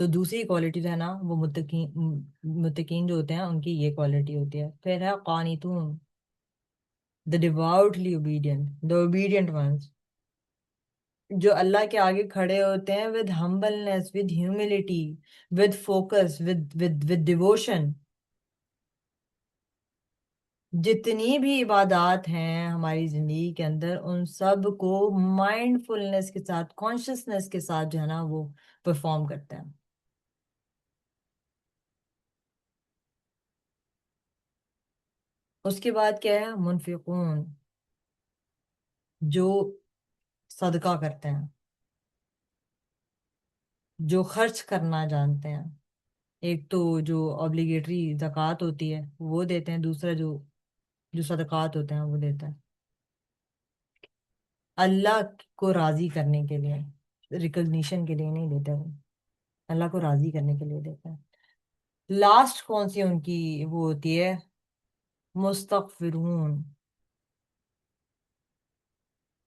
तो दूसरी क्वालिटी जो है ना वो मुत्तकीन जो होते हैं उनकी ये क्वालिटी होती है। फिर है कानितून, the devoutly obedient, the obedient ones, जो अल्लाह के आगे खड़े होते हैं with humbleness, with humility, with focus, with devotion. जितनी भी इबादात हैं हमारी जिंदगी के अंदर उन सब को माइंडफुलनेस के साथ, कॉन्शियसनेस के साथ जो है ना वो परफॉर्म करते हैं। उसके बाद क्या है, मुनफिकून, जो सदका करते हैं, जो खर्च करना जानते हैं। एक तो जो ऑब्लिगेटरी ज़कात होती है वो देते हैं, दूसरा जो जो सदकात होते हैं वो देते हैं अल्लाह को राजी करने के लिए, रिकग्निशन के लिए नहीं देते वो, अल्लाह को राजी करने के लिए देते हैं। लास्ट कौन सी उनकी वो होती है, मुस्तगफिरून,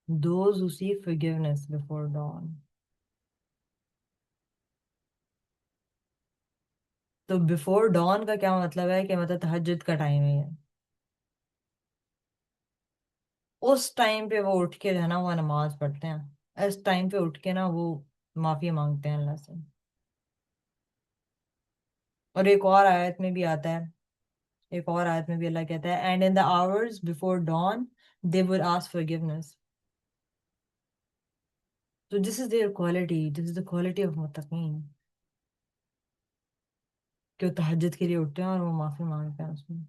those who seek forgiveness before dawn. तो बिफोर डॉन का क्या मतलब है कि मतलब तहज्जुद का टाइम है ये। उस टाइम पे वो उठ के जो है ना वो नमाज पढ़ते हैं, इस टाइम पे उठ के ना वो माफी मांगते हैं अल्लाह से। और एक और आयत में भी आता है, एक और आयत में भी अल्लाह कहता है, and in the hours before dawn they would ask forgiveness. तो this is their quality, this is the quality of मुत्तकीन, कि वो तहज्जुद के लिए उठते हैं और वो माफी मांगते हैं उसमें।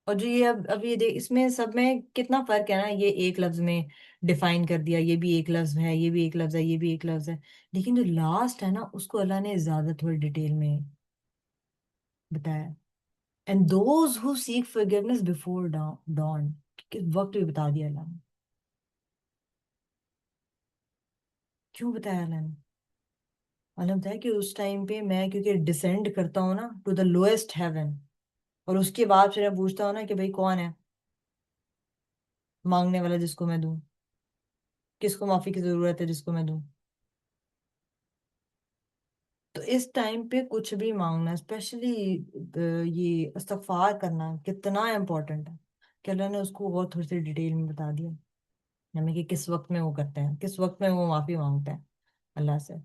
और जो ये अब ये देख, इसमें सब में कितना फर्क है ना, ये एक लफ्ज में डिफाइन कर दिया, ये भी एक लफ्ज है, ये भी एक लफ्ज है, ये भी एक लफ्ज है। लेकिन जो लास्ट है ना उसको अल्लाह ने ज्यादा थोड़ी डिटेल में बताया। And those who seek forgiveness before don, किस वक्त भी बता दिया अल्लाह ने। क्यों बताया अल्लाह ने? अल्लाह ने बताया कि उस टाइम पे मैं क्योंकि डिसेंड करता हूँ ना टू द लोएस्ट हेवन, और उसके बाद फिर मैं पूछता हूँ ना कि भाई कौन है मांगने वाला जिसको मैं दूं, किसको माफी की जरूरत है जिसको मैं दूं। तो इस टाइम पे कुछ भी मांगना, स्पेशली ये इस्तगफार करना कितना इम्पोर्टेंट है, कि अल्लाह ने उसको और थोड़ी सी डिटेल में बता दिया हमें कि किस वक्त में वो करते हैं, किस वक्त में वो माफी मांगते हैं अल्लाह से।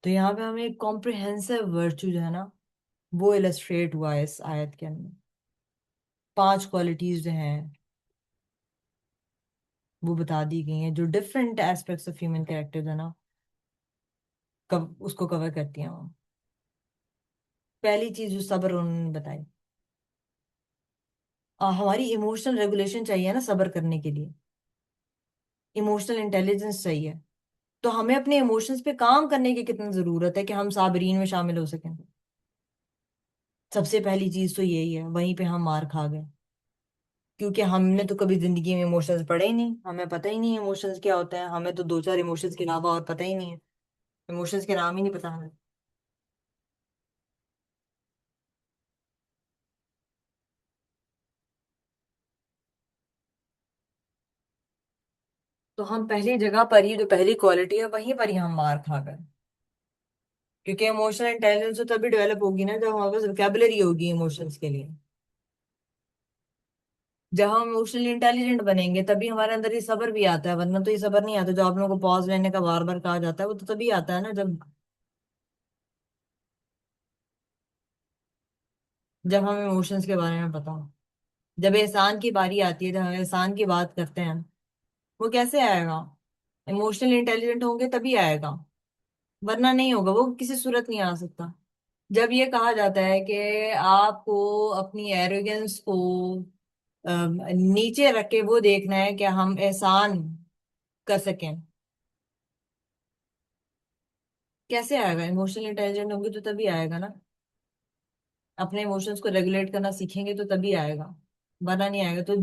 तो यहाँ पे हमें एक कॉम्प्रिहेंसिव वर्चू जो है ना वो इलस्ट्रेट हुआ है इस आयत के अंदर। पांच क्वालिटीज जो हैं वो बता दी गई हैं, जो different aspects of human character है ना उसको कवर करती हैं वो। पहली चीज जो सब्र उन्होंने बताई, हमारी इमोशनल रेगुलेशन चाहिए ना सब्र करने के लिए, इमोशनल इंटेलिजेंस चाहिए। तो हमें अपने इमोशंस पे काम करने की कितनी जरूरत है कि हम साबरीन में शामिल हो सकें। सबसे पहली चीज तो यही है, वहीं पे हम मार खा गए, क्योंकि हमने तो कभी जिंदगी में इमोशंस पढ़े ही नहीं, हमें पता ही नहीं इमोशंस क्या होते हैं, हमें तो दो चार इमोशंस के अलावा और पता ही नहीं है, इमोशंस के नाम ही नहीं पता हमें। तो हम पहली जगह पर ही, जो पहली क्वालिटी है वहीं पर ही हम मार खा गए। क्योंकि इमोशनल इंटेलिजेंस तो तभी डेवलप होगी ना जब हमारे पास वोकेबलरी होगी इमोशंस के लिए। जब हम इमोशनली इंटेलिजेंट बनेंगे तभी हमारे अंदर ये सब्र भी आता है, वरना तो ये सब्र नहीं आता। जो आप लोगों को पॉज लेने का बार बार कहा जाता है वो तो तभी आता है ना जब हमें इमोशंस के बारे में पता हो। जब एहसान की बारी आती है, जब हम एहसान की बात करते हैं, वो कैसे आएगा? इमोशनल इंटेलिजेंट होंगे तभी आएगा, वरना नहीं होगा, वो किसी सूरत नहीं आ सकता। जब ये कहा जाता है कि आपको अपनी एरोगेंस को नीचे रख के वो देखना है कि हम एहसान कर सकें, कैसे आएगा? इमोशनल इंटेलिजेंट होंगे तो तभी आएगा ना। अपने इमोशंस को रेगुलेट करना सीखेंगे तो तभी आएगा, वरना नहीं आएगा। तो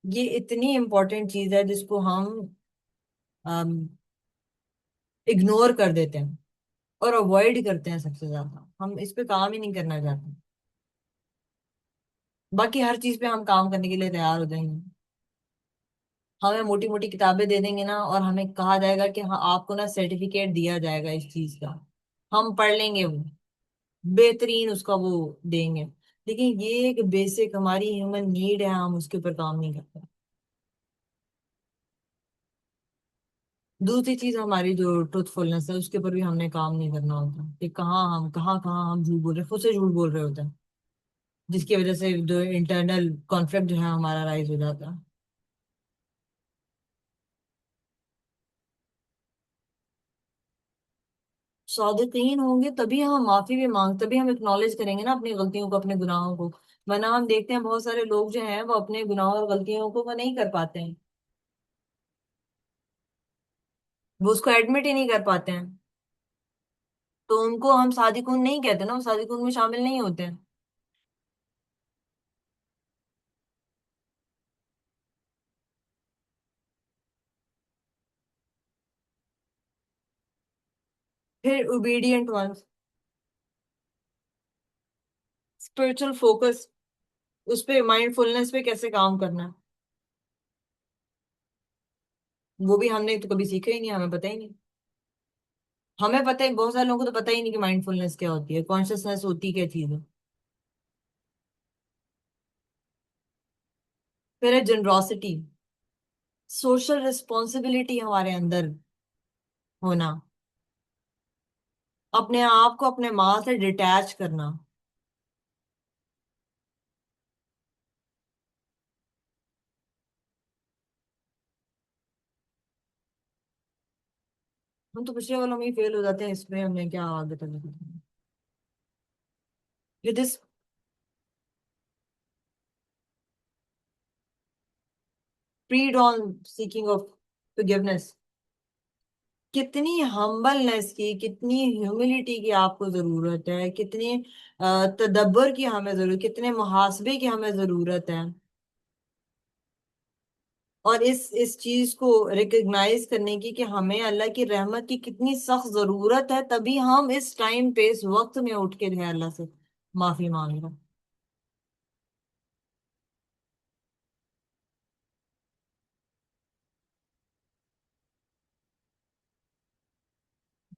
ये इतनी इंपॉर्टेंट चीज है जिसको हम इग्नोर कर देते हैं। और अवॉइड करते हैं सबसे ज्यादा, हम इस पे काम ही नहीं करना चाहते। बाकी हर चीज पे हम काम करने के लिए तैयार हो जाएंगे। हमें मोटी मोटी किताबें दे देंगे ना, और हमें कहा जाएगा कि हाँ आपको ना सर्टिफिकेट दिया जाएगा इस चीज का, हम पढ़ लेंगे वो, बेहतरीन उसका वो देंगे। लेकिन ये एक बेसिक हमारी ह्यूमन नीड है, हम उसके ऊपर काम नहीं करते। दूसरी चीज हमारी जो ट्रुथफुलनेस है, उसके ऊपर भी हमने काम नहीं करना होता कि कहाँ हम झूठ बोल रहे हैं, खुद से झूठ बोल रहे होते हैं, जिसकी वजह से जो इंटरनल कॉन्फ्लिक्ट जो है हमारा राइज हो जाता है। सादिकीन होंगे तभी हम माफी भी तभी हम एक्नॉलेज करेंगे ना अपनी गलतियों को, अपने गुनाहों को। वरना हम देखते हैं बहुत सारे लोग जो हैं वो अपने गुनाहों और गलतियों को वो नहीं कर पाते हैं, वो उसको एडमिट ही नहीं कर पाते हैं। तो उनको हम सादिकून नहीं कहते ना, वो सादिकून में शामिल नहीं होते हैं। फिर ओबीडियंट वंस, स्पिरिचुअल फोकस, उस पे माइंडफुलनेस पे कैसे काम करना है, वो भी हमने तो कभी सीखा ही नहीं, हमें पता ही नहीं। हमें पता है, बहुत सारे लोगों को तो पता ही नहीं कि माइंडफुलनेस क्या होती है, कॉन्शियसनेस होती क्या चीज है। फिर है जनरोसिटी, सोशल रिस्पॉन्सिबिलिटी हमारे अंदर होना, अपने आप को अपने माँ से डिटैच करना। हम तो पिछले वालों में ही फेल हो जाते हैं, इसमें हमने क्या आगे तक ये this preyed on seeking of forgiveness, कितनी हम्बलनेस की, कितनी ह्यूमिलिटी की आपको जरूरत है, कितनी तदब्बर की हमें जरूरत, कितने मुहासबे की हमें जरूरत है। और इस चीज को रिकग्नाइज करने की कि हमें अल्लाह की रहमत की कितनी सख्त जरूरत है, तभी हम इस टाइम पे इस वक्त में उठ के जो है अल्लाह से माफी मांग रहे हैं।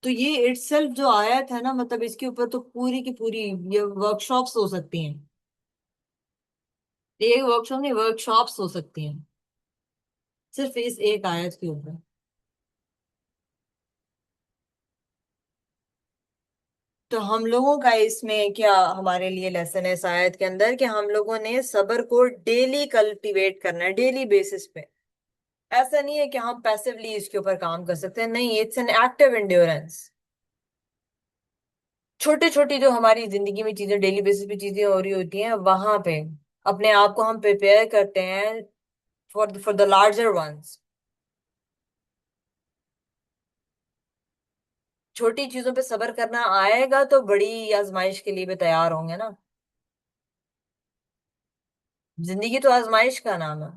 तो ये इटसेल्फ जो आयत है ना, मतलब इसके ऊपर तो पूरी की पूरी ये वर्कशॉप्स हो सकती हैं। ये वर्कशॉप नहीं, वर्कशॉप्स हो सकती हैं सिर्फ इस एक आयत के ऊपर। तो हम लोगों का इसमें क्या हमारे लिए लेसन है इस आयत के अंदर, कि हम लोगों ने सब्र को डेली कल्टीवेट करना है, डेली बेसिस पे। ऐसा नहीं है कि हम पैसिवली इसके ऊपर काम कर सकते हैं, नहीं, इट्स एन एक्टिव एंड्योरेंस। छोटी छोटी जो हमारी जिंदगी में चीजें, डेली बेसिस पे चीजें हो रही होती हैं, वहां पे अपने आप को हम प्रिपेयर करते हैं फॉर द लार्जर वंस। छोटी चीजों पे सब्र करना आएगा तो बड़ी आजमाइश के लिए भी तैयार होंगे ना। जिंदगी तो आजमाइश का नाम है।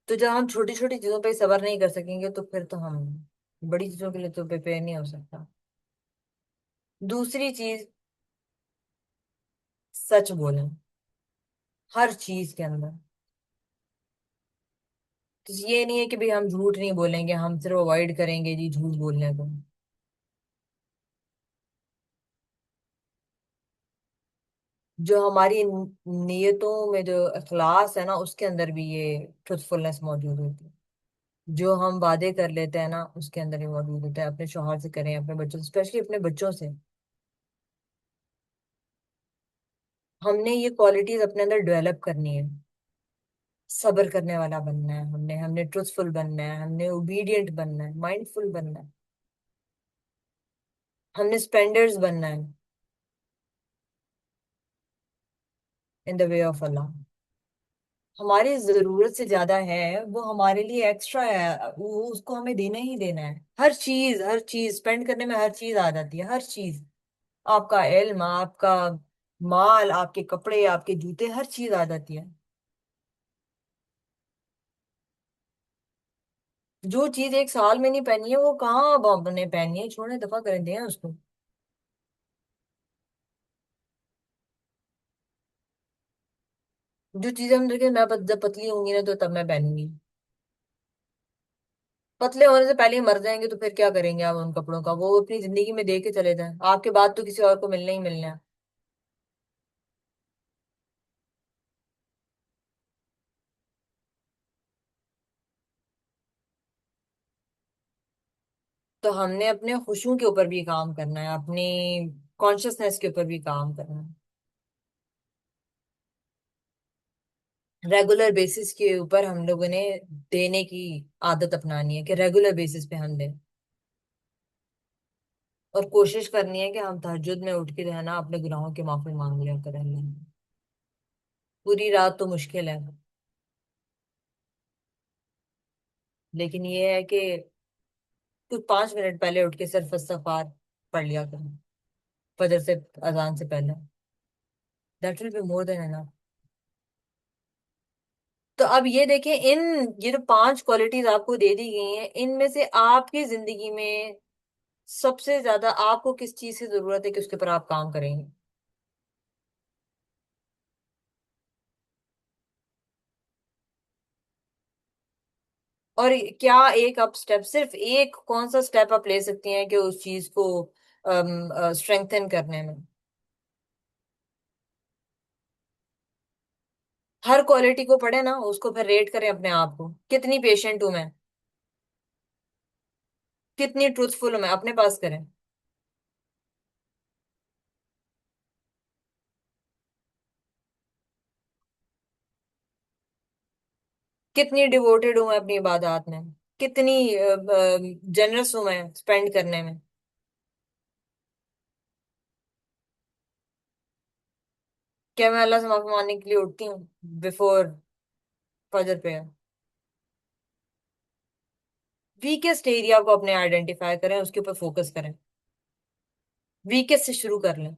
तो जब हम छोटी छोटी चीजों पे सब्र नहीं कर सकेंगे, तो फिर तो हम बड़ी चीजों के लिए तो प्रिपेयर नहीं हो सकता। दूसरी चीज, सच बोलें हर चीज के अंदर। तो ये नहीं है कि भाई हम झूठ नहीं बोलेंगे, हम सिर्फ अवॉइड करेंगे जी झूठ बोलने को। जो हमारी नियतों में जो इखलास है ना, उसके अंदर भी ये ट्रुथफुलनेस मौजूद होती है। जो हम वादे कर लेते हैं ना, उसके अंदर ही मौजूद होता है, अपने शौहर से करें, अपने बच्चों से, स्पेशली अपने बच्चों से। हमने ये क्वालिटीज अपने अंदर डेवलप करनी है। सब्र करने वाला बनना है, हमने हमने ट्रुथफुल बनना है, हमने ओबीडियंट बनना है, माइंडफुल बनना है, हमने स्पेंडर्स बनना है इन द वे ऑफ अल्लाह। हमारी जरूरत से ज्यादा है वो हमारे लिए एक्स्ट्रा है, वो उसको हमें देना ही देना है। हर चीज स्पेंड करने में हर चीज आ जाती है, हर चीज। आपका इल्म, आपका माल, आपके कपड़े, आपके जूते, हर चीज आ जाती है। जो चीज एक साल में नहीं पहनी है वो कहाँ अब हमने पहनी है, छोड़े दफा कर दिया उसको। जो चीजें हम देखे, मैं जब पतली होंगी ना तो तब मैं पहनूंगी। पतले होने से पहले ही मर जाएंगे तो फिर क्या करेंगे आप उन कपड़ों का, वो अपनी जिंदगी में दे के चले जाएं, आपके बाद तो किसी और को मिलना ही मिलना है। तो हमने अपने खुशियों के ऊपर भी काम करना है, अपनी कॉन्शियसनेस के ऊपर भी काम करना है। रेगुलर बेसिस के ऊपर हम लोगों ने देने की आदत अपनानी है कि रेगुलर बेसिस पे हम दें। और कोशिश करनी है कि हम तहज्जुद में उठ के जो है ना अपने गुनाहों की माफी मांग लिया करें अल्लाह से। पूरी रात तो मुश्किल है, लेकिन ये है कि कुछ 5 मिनट पहले उठ के सिर्फ इस्तिगफार पढ़ लिया करें, फजर से, अजान से पहले। That will be more than enough. तो अब ये देखें, ये जो 5 क्वालिटीज आपको दे दी गई हैं, इनमें से आपकी जिंदगी में सबसे ज्यादा आपको किस चीज की जरूरत है कि उसके ऊपर आप काम करेंगे? और क्या एक आप स्टेप, सिर्फ एक कौन सा स्टेप आप ले सकती हैं कि उस चीज को स्ट्रेंथन करने में? हर क्वालिटी को पढ़े ना, उसको फिर रेट करें अपने आप को, कितनी पेशेंट हूं मैं, कितनी ट्रूथफुल हूं मैं, अपने पास करें। कितनी डिवोटेड हूं मैं अपनी इबादत में, कितनी जनरस हूं मैं स्पेंड करने में। क्या मैं अल्लाह से माफी मांगने के लिए उठती हूँ बिफोर फजर पे? वीकेस्ट एरिया को अपने आइडेंटिफाई करें, उसके ऊपर फोकस करें, वीकेस्ट से शुरू कर लें।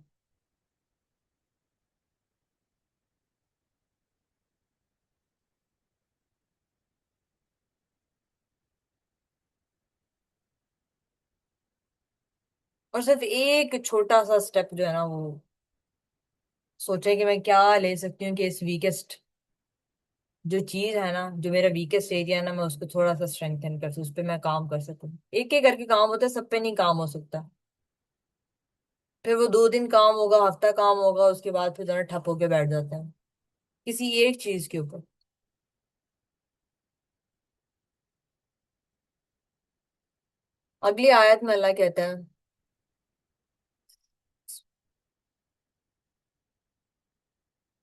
और सिर्फ एक छोटा सा स्टेप जो है ना वो सोचे कि मैं क्या ले सकती हूँ कि इस वीकेस्ट जो चीज है ना, जो मेरा वीकेस्ट एरिया है ना, मैं उसको थोड़ा सा स्ट्रेंथन कर सकूं, उस पर मैं काम कर सकूं। एक एक करके काम होता है, सब पे नहीं काम हो सकता। फिर वो 2 दिन काम होगा, हफ्ता काम होगा, उसके बाद फिर जरा ठप होके बैठ जाते हैं किसी एक चीज के ऊपर। अगली आयत में अल्लाह कहता है,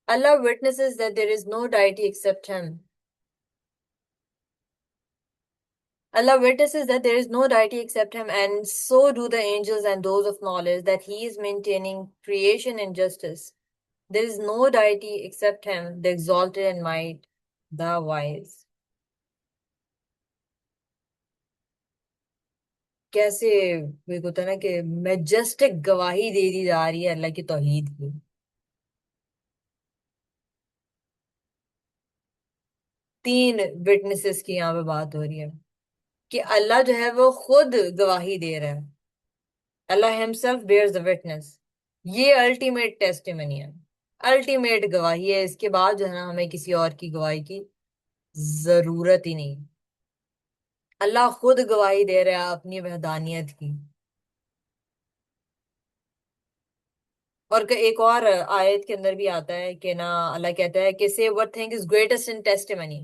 Allah witnesses that there is no deity except him. Allah witnesses that there is no deity except him, and so do the angels and those of knowledge, that he is maintaining creation in justice. There is no deity except him, the exalted in might, the wise. कैसे एक होता है ना कि majestic गवाही दे दी जा रही है अल्लाह की तौहीद की। 3 विटनेसेस की यहाँ पे बात हो रही है कि अल्लाह जो है वो खुद गवाही दे रहा है। अल्लाह हिमसेल्फ बेयर्स द विटनेस। ये अल्टीमेट टेस्टिमनी है, अल्टीमेट गवाही है। इसके बाद जो है ना हमें किसी और की गवाही की जरूरत ही नहीं। अल्लाह खुद गवाही दे रहा है अपनी वहदानियत की। और एक और आयत के अंदर भी आता है कि ना, अल्लाह कहता है कि say what thing is greatest in testimony,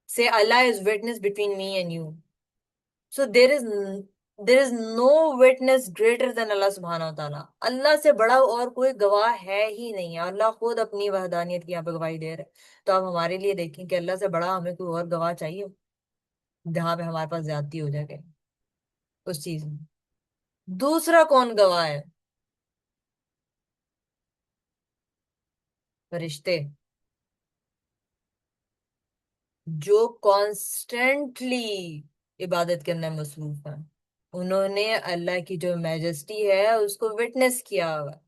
say Allah is witness between me and you. So there is no witness greater than Allah सुब्हानहू व तआला। अल्लाह से बड़ा और कोई गवाह है ही नहीं है। अल्लाह खुद अपनी वहदानियत की यहाँ पे गवाही दे रहा है। तो आप हमारे लिए देखें कि अल्लाह से बड़ा हमें कोई और गवाह चाहिए जहाँ पे हमारे पास ज्यादती हो जाए उस चीज में? दूसरा कौन गवाह है? फरिश्ते, जो कॉन्स्टेंटली इबादत करने में मसरूफ है। उन्होंने अल्लाह की जो मैजेस्टी है उसको विटनेस किया हुआ है।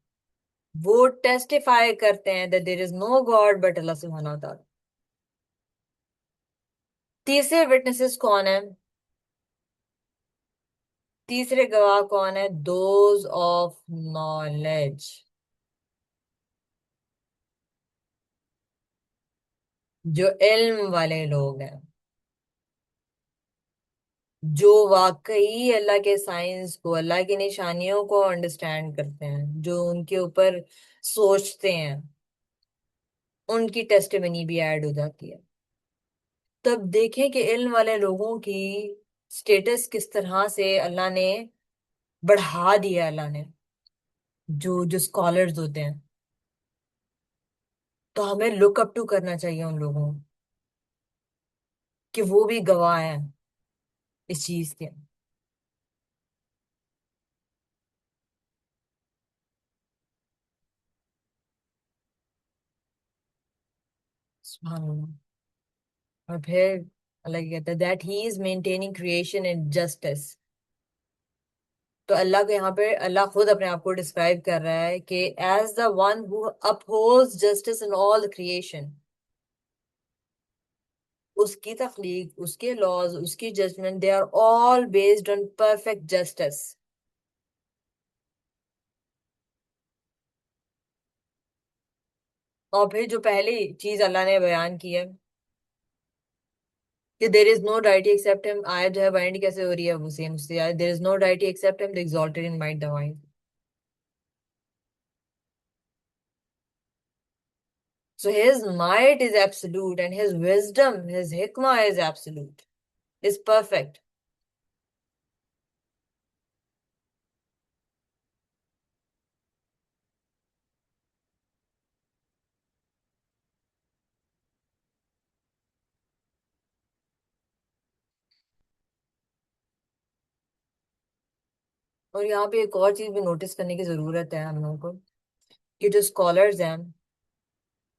वो टेस्टिफाई करते हैं that there is no god but Allah सुब्हानहू व तआला। तीसरे विटनेसेस कौन है? तीसरे गवाह कौन है? दोज ऑफ नॉलेज, जो इल्म वाले लोग हैं, जो वाकई अल्लाह के साइंस को, अल्लाह की निशानियों को अंडरस्टैंड करते हैं, जो उनके ऊपर सोचते हैं, उनकी टेस्टिमनी भी ऐड हो जाती है। तब देखें कि इल्म वाले लोगों की स्टेटस किस तरह से अल्लाह ने बढ़ा दिया। अल्लाह ने, जो जो स्कॉलर्स होते हैं, तो हमें लुक अप टू करना चाहिए उन लोगों को, कि वो भी गवाह हैं इस चीज के। सुभान अल्लाह। और फिर अल्लाह कहता है that he is maintaining creation in justice. तो अल्लाह को यहाँ पे अल्लाह खुद अपने आप को डिस्क्राइब कर रहा है कि as the one who upholds justice in all the creation. उसकी तख्लीक, उसके लॉज, उसकी judgement, they are all based on perfect justice. और फिर जो पहली चीज अल्लाह ने बयान की है कि there is no deity except him, आयत जो है बाइंड कैसे हो रही है, वो सेम उससे आयत, there is no deity except him the exalted in might divine. So his might is absolute and his wisdom, his hikmah is absolute, is perfect. और यहाँ पे एक और चीज भी नोटिस करने की जरूरत है हम लोगों को, कि जो स्कॉलर्स हैं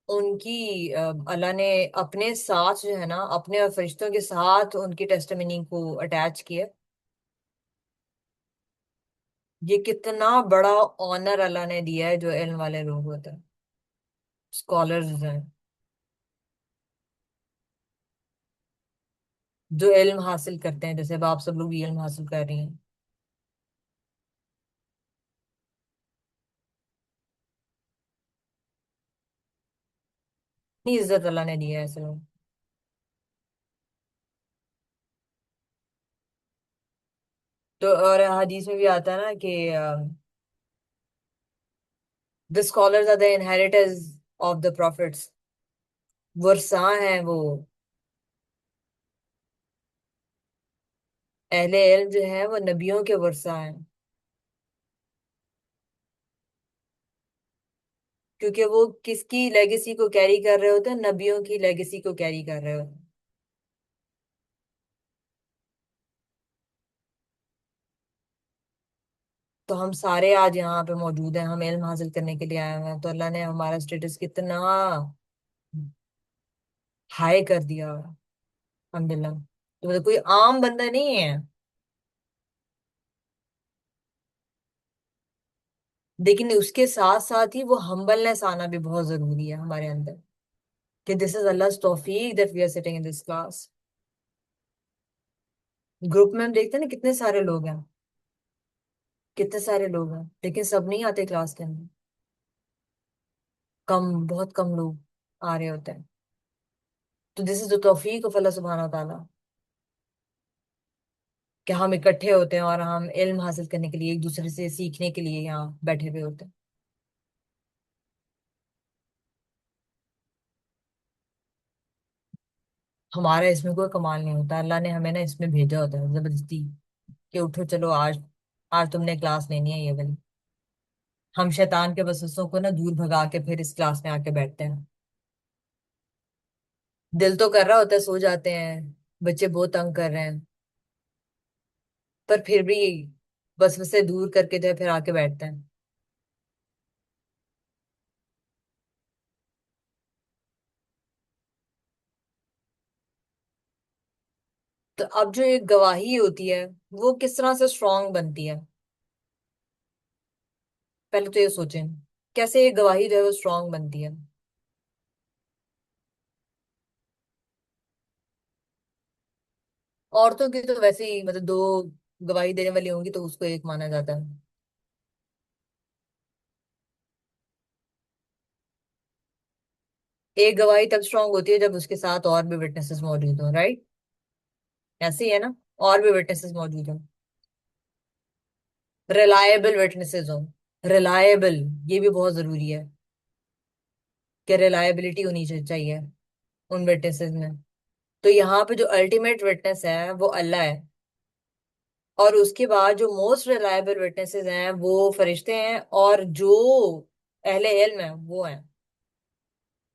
उनकी अल्लाह ने अपने साथ जो है ना, अपने और फरिश्तों के साथ उनकी टेस्टिमनी को अटैच किया। ये कितना बड़ा ऑनर अल्लाह ने दिया है जो इल्म वाले लोग होते हैं, स्कॉलर्स हैं, जो इल्म हासिल करते हैं, जैसे अब आप सब लोग भी इल्म हासिल कर रही हैं। इतनी इज्जत अल्लाह ने दी है ऐसे लोग। तो और हदीस में भी आता है ना कि the scholars are the inheritors of the prophets. वर्सा हैं वो, अहले इल्म जो है वो नबियों के वर्सा हैं, क्योंकि वो किसकी लेगेसी को कैरी कर रहे होते हैं? नबियों की लेगेसी को कैरी कर रहे होते हैं। तो हम सारे आज यहाँ पे मौजूद हैं, हम इल्म हासिल करने के लिए आए हुए हैं, तो अल्लाह ने हमारा स्टेटस कितना हाई कर दिया। अल्हम्दुलिल्लाह। तो मतलब कोई आम बंदा नहीं है। लेकिन उसके साथ साथ ही वो हम्बलनेस आना भी बहुत जरूरी है हमारे अंदर, कि दिस इज अल्लाह तौफीक that we are sitting in this class. Group में हम देखते हैं ना कितने सारे लोग हैं, कितने सारे लोग हैं, लेकिन सब नहीं आते क्लास के अंदर। कम, बहुत कम लोग आ रहे होते हैं। तो दिस इज द तौफीक ऑफ अल्लाह सुब्हानहू व तआला, कि हम इकट्ठे होते हैं और हम इल्म हासिल करने के लिए, एक दूसरे से सीखने के लिए यहाँ बैठे हुए होते हैं। हमारा इसमें कोई कमाल नहीं होता, अल्लाह ने हमें ना इसमें भेजा होता है जबरदस्ती, कि उठो चलो आज, आज तुमने क्लास लेनी है ये वाली। हम शैतान के वसवसों को ना दूर भगा के फिर इस क्लास में आके बैठते हैं। दिल तो कर रहा होता है, सो जाते हैं, बच्चे बहुत तंग कर रहे हैं, पर फिर भी वसवसे दूर करके जो है फिर आके बैठते हैं। तो अब जो एक गवाही होती है, वो किस तरह से स्ट्रांग बनती है? पहले तो ये सोचें, कैसे ये गवाही जो है वो स्ट्रांग बनती है। औरतों की तो वैसे ही मतलब दो गवाही देने वाली होंगी तो उसको एक माना जाता है। एक गवाही तब स्ट्रांग होती है जब उसके साथ और भी विटनेसेस मौजूद हो, राइट? ऐसे ही है ना, और भी विटनेसेस मौजूद हो, रिलायबल विटनेसेस हो। रिलायबल, ये भी बहुत जरूरी है कि रिलायबिलिटी होनी चाहिए उन विटनेसेस में। तो यहाँ पे जो अल्टीमेट विटनेस है वो अल्लाह है, और उसके बाद जो मोस्ट रिलायबल विटनेसेस हैं वो फरिश्ते हैं, और जो अहले इल्म है वो हैं।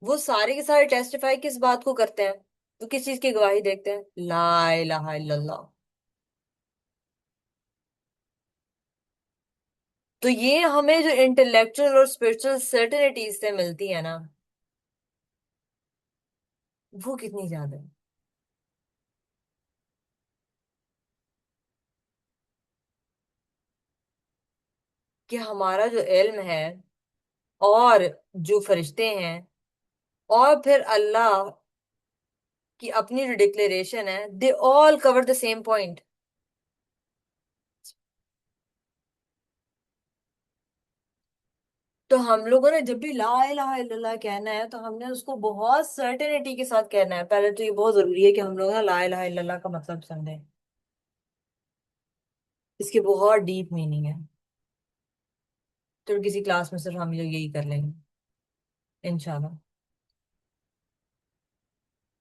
वो सारे के सारे टेस्टिफाई किस बात को करते हैं? वो किस चीज की गवाही देखते हैं? ला इलाहा इल्लल्लाह। तो ये हमें जो इंटेलेक्चुअल और स्पिरिचुअल सर्टेनिटीज से मिलती है ना, वो कितनी ज्यादा है। कि हमारा जो इल्म है, और जो फरिश्ते हैं, और फिर अल्लाह की अपनी जो डिक्लेरेशन है, they all cover the same point. तो हम लोगों ने जब भी ला इलाहा इल्लल्लाह कहना है तो हमने उसको बहुत सर्टेनिटी के साथ कहना है। पहले तो ये बहुत जरूरी है कि हम लोग ना ला इलाहा इल्लल्लाह का मतलब समझें। इसकी बहुत डीप मीनिंग है। तो किसी क्लास में सिर्फ हम लोग यही कर लेंगे इंशाल्लाह।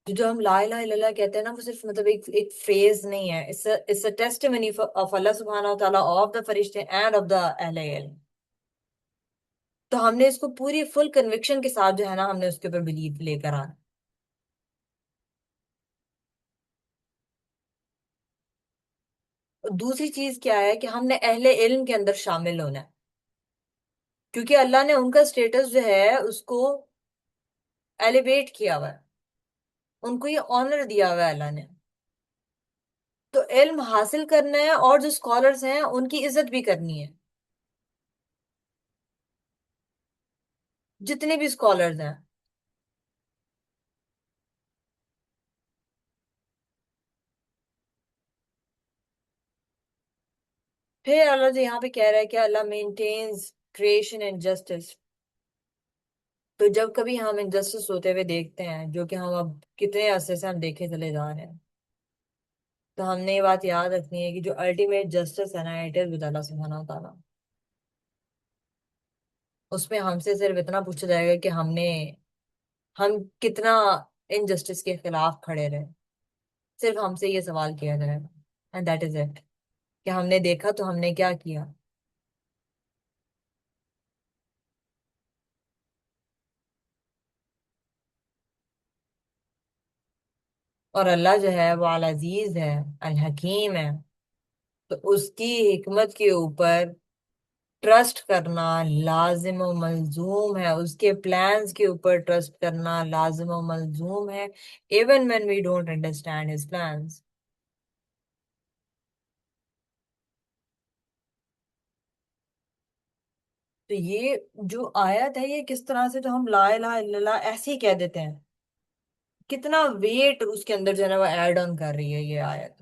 तो जो हम ला इलाहा इल्लल्लाह कहते हैं ना, वो सिर्फ मतलब एक एक फ्रेज नहीं है। इट्स अ टेस्टिमनी ऑफ अल्लाह सुब्हानाहु व तआला, ऑफ द फरिश्ते एंड ऑफ द अहले इल्म। तो हमने इसको पूरी फुल कन्विक्शन के साथ जो है ना, हमने उसके ऊपर बिलीव लेकर आना। और दूसरी चीज क्या है कि हमने अहले इल्म के अंदर शामिल होना है, क्योंकि अल्लाह ने उनका स्टेटस जो है उसको एलिवेट किया हुआ है। उनको ये ऑनर दिया हुआ है अल्लाह ने। तो इल्म हासिल करना है, और जो स्कॉलर्स हैं उनकी इज्जत भी करनी है, जितने भी स्कॉलर्स हैं। फिर अल्लाह जो यहाँ पे कह रहा है कि अल्लाह मेंटेन्स क्रिएशन एंड जस्टिस। तो जब कभी हम इनजस्टिस होते हुए देखते हैं, जो कि हम अब कितने अरसे से हम देखे चले जा रहे हैं, तो हमने ये बात याद रखनी है कि जो अल्टीमेट जस्टिस है ना, इट इज विद अल्लाह सुब्हानाहु व तआला। उसमें हमसे सिर्फ इतना पूछा जाएगा कि हम कितना इनजस्टिस के खिलाफ खड़े रहे। सिर्फ हमसे ये सवाल किया जाएगा, एंड दैट इज इट। कि हमने देखा तो हमने क्या किया। और अल्लाह जो है वो अल अजीज है, अल हकीम है। तो उसकी हिकमत के ऊपर ट्रस्ट करना लाजिम व मलजूम है, उसके प्लान्स के ऊपर ट्रस्ट करना लाजिम व मलजूम है, even when we don't understand his plans. तो ये जो आयत है, ये किस तरह से जो हम ला इलाहा इल्लल्लाह ऐसे ही कह देते हैं, कितना वेट उसके अंदर जो है ना वो ऐड ऑन कर रही है ये आयत।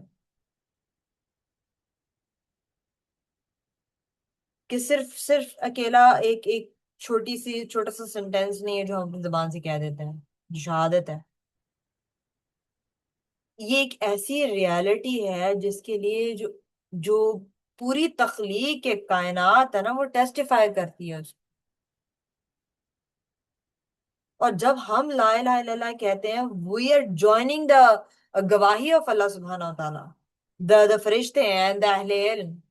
कि सिर्फ सिर्फ अकेला एक एक छोटा सा सेंटेंस नहीं है जो हम अपनी जुबान से कह देते हैं, जो शहादत है। ये एक ऐसी रियलिटी है जिसके लिए जो जो पूरी तख्लीक के कायनात है ना, वो टेस्टिफाई करती है उसको। और जब हम ला इलाहा इल्लल्लाह कहते हैं, वी आर जॉइनिंग द गवाही ऑफ अल्लाह सुब्हानाहु व तआला, द फरिश्ते एंड द अहले इल्म।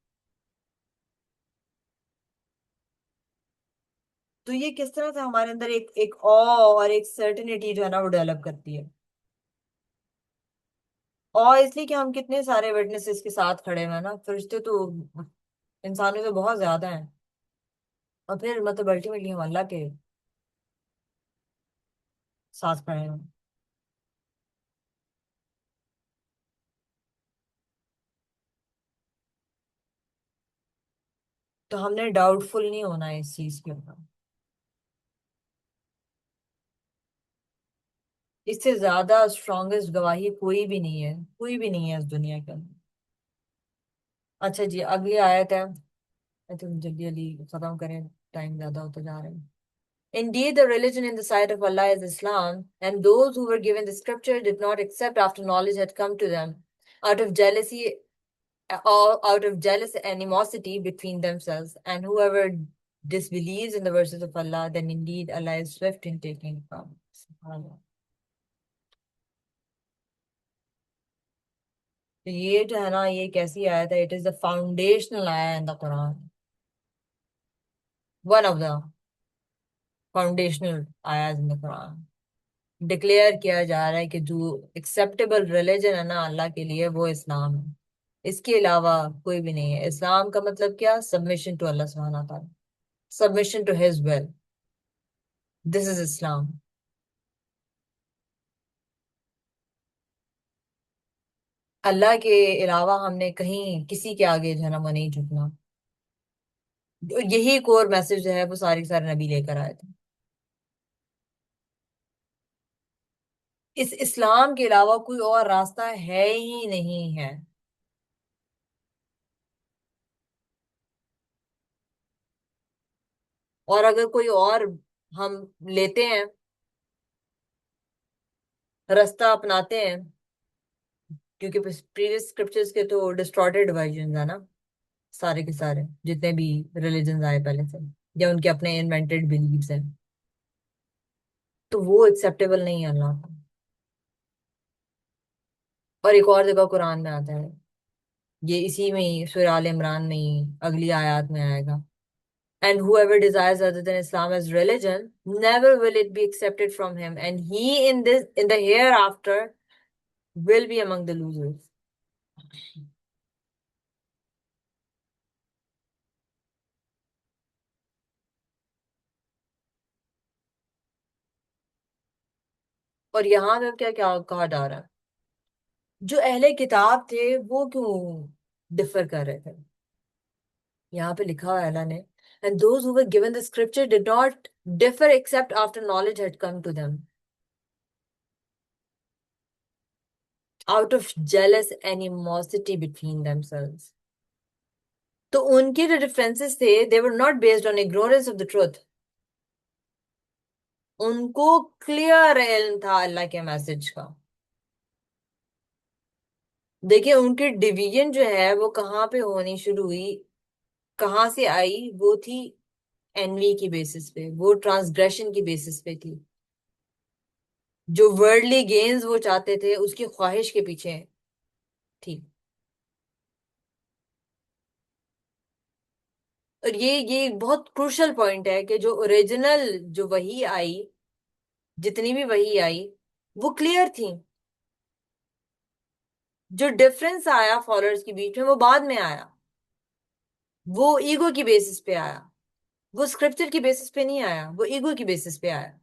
तो ये किस तरह से हमारे अंदर एक एक ऑ और एक सर्टेनिटी जो है ना वो डेवलप करती है। और इसलिए कि हम कितने सारे विटनेसेस के साथ खड़े हुए हैं ना, फरिश्ते तो इंसानों से बहुत ज्यादा हैं। और फिर मतलब अल्टीमेटली हम अल्लाह के साथ खड़े हैं। तो हमने डाउटफुल नहीं होना है इस चीज के ऊपर। इससे ज्यादा स्ट्रॉन्गेस्ट गवाही कोई भी नहीं है, कोई भी नहीं है इस दुनिया के अंदर। अच्छा जी, अगली आयत है। आई थिंक जल्दी जल्दी खत्म करें, टाइम ज्यादा होता जा रहा है। Indeed, the religion in the sight of Allah is Islam, and those who were given the scripture did not accept after knowledge had come to them, out of jealousy or out of jealous animosity between themselves. And whoever disbelieves in the verses of Allah, then indeed Allah is swift in taking from. Subhanallah. तो ये जो है ना, ये कैसी आयत है? It is the foundational आया in the Quran, one of the foundational आयात इन द कुरान। डिक्लेयर किया जा रहा है कि जो एक्सेप्टेबल रिलीजन है ना अल्लाह के लिए, वो इस्लाम है। इसके अलावा कोई भी नहीं है। इस्लाम का मतलब क्या? सबमिशन टू अल्लाह सुब्हानहू व तआला, submission to his will. This is Islam. Allah के अलावा हमने कहीं किसी के आगे जो है ना वो नहीं झुकना। यही कोर मैसेज जो है वो सारे नबी लेकर आए थे। इस इस्लाम के अलावा कोई और रास्ता है ही नहीं है। और अगर कोई और हम लेते हैं, रास्ता अपनाते हैं, क्योंकि प्रीवियस स्क्रिप्चर्स के तो डिस्टॉर्टेड वर्जन है ना, सारे के सारे जितने भी रिलीजन आए पहले से, या उनके अपने इन्वेंटेड बिलीव्स हैं, तो वो एक्सेप्टेबल नहीं है अल्लाह को। और एक और जगह कुरान में आता है, ये इसी में ही सूरह आल इमरान में ही अगली आयत में आएगा। And whoever desires other than Islam as religion, never will it be accepted from him, and he in the hereafter will be among the losers. और यहाँ पे क्या क्या कहा जा रहा है? जो अहले किताब थे वो क्यों डिफर कर रहे थे? यहाँ पे लिखा हुआ है अल्लाह ने, and those who were given the scripture did not differ except after knowledge had come to them, out of jealous animosity between themselves. तो उनके जो डिफरेंसेस थे, they were not based on ignorance of the truth. उनको clear इल्म था अल्लाह के message का। देखिए, उनकी डिवीजन जो है वो कहाँ पे होनी शुरू हुई, कहाँ से आई? वो थी एनवी की बेसिस पे, वो ट्रांसग्रेशन की बेसिस पे थी। जो वर्ल्डली गेन्स वो चाहते थे, उसकी ख्वाहिश के पीछे थी। और ये एक बहुत क्रूशल पॉइंट है कि जो ओरिजिनल जो वही आई, जितनी भी वही आई, वो क्लियर थी। जो डिफरेंस आया फॉलोअर्स के बीच में, वो बाद में आया। वो ईगो की बेसिस पे आया, वो स्क्रिप्चर की बेसिस पे नहीं आया, वो ईगो की बेसिस पे आया।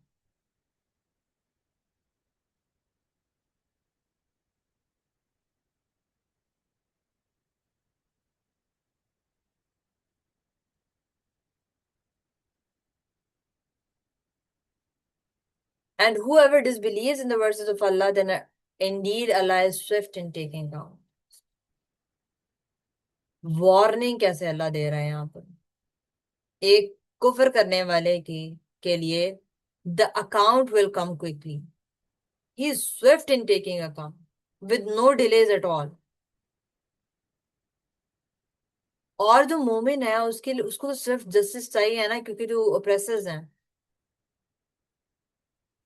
And whoever disbelieves in the verses of Allah, then indeed Allah is swift in taking down. Warning कैसे अल्लाह दे रहे हैं यहाँ पर एक कुफर करने वाले की के लिए? The account will come quickly, he is swift in taking account with no delays at all. और जो मोमिन है उसके लिए, उसको तो सिर्फ जस्टिस चाहिए ना, क्योंकि जो ओप्रेसर्स हैं,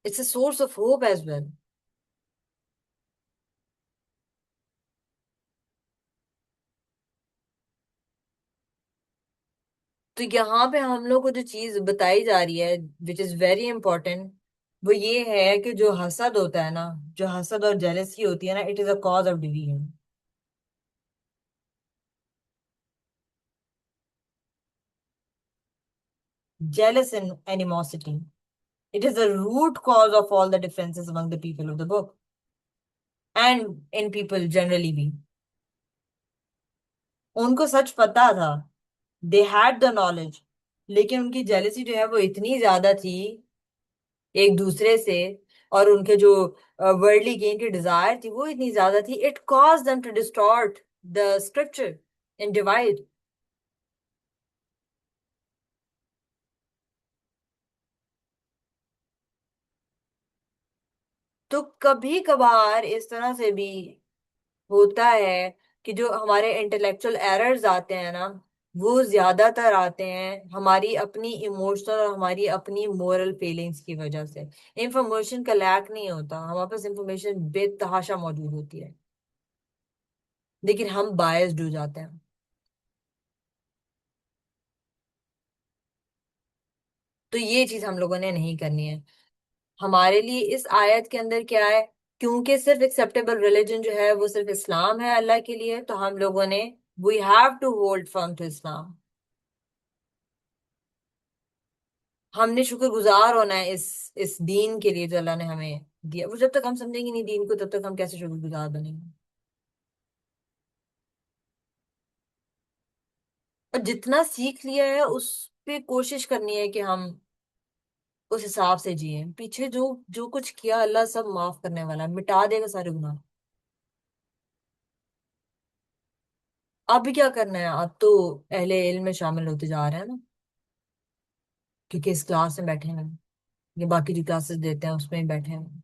it's a source of hope as well. तो यहाँ पे हम लोग को जो चीज बताई जा रही है, विच इज वेरी इंपॉर्टेंट, वो ये है कि जो हसद होता है ना, जो हसद और जेलसी होती है ना, it is a cause of division. Jealous and animosity, it is the root cause of all the differences among the people of the book and in people generally भी। उनको सच पता था, दे हैड द नॉलेज, लेकिन उनकी jealousy जो है वो इतनी ज्यादा थी एक दूसरे से, और उनके जो वर्ल्डली गेन की डिजायर थी वो इतनी ज्यादा थी, it cause them to distort the scripture and divide. तो कभी कभार इस तरह से भी होता है कि जो हमारे इंटेलेक्चुअल एरर्स आते हैं ना, वो ज्यादातर आते हैं हमारी अपनी इमोशनल और हमारी अपनी मोरल फीलिंग्स की वजह से। इंफॉर्मेशन का लैक नहीं होता, हमारे पास इंफॉर्मेशन बेतहाशा मौजूद होती है, लेकिन हम बायस्ड हो जाते हैं। तो ये चीज हम लोगों ने नहीं करनी है। हमारे लिए इस आयत के अंदर क्या है, क्योंकि सिर्फ एक्सेप्टेबल रिलीजन जो है वो सिर्फ इस्लाम है अल्लाह के लिए, तो हम लोगों ने we have to hold firm to Islam. हमने शुक्रगुजार होना है इस दीन के लिए जो अल्लाह ने हमें दिया। वो जब तक हम समझेंगे नहीं दीन को, तब तक हम कैसे शुक्रगुजार बनेंगे। और जितना सीख लिया है उस पे कोशिश करनी है कि हम उस हिसाब से जिए। पीछे जो जो कुछ किया अल्लाह सब माफ करने वाला है, मिटा देगा सारे गुनाह। अब भी क्या करना है, अब तो अहले इल्म में शामिल होते जा रहे हैं ना, क्योंकि इस क्लास में बैठे हैं, ये बाकी जो क्लासेस देते हैं उसमें ही बैठे हैं।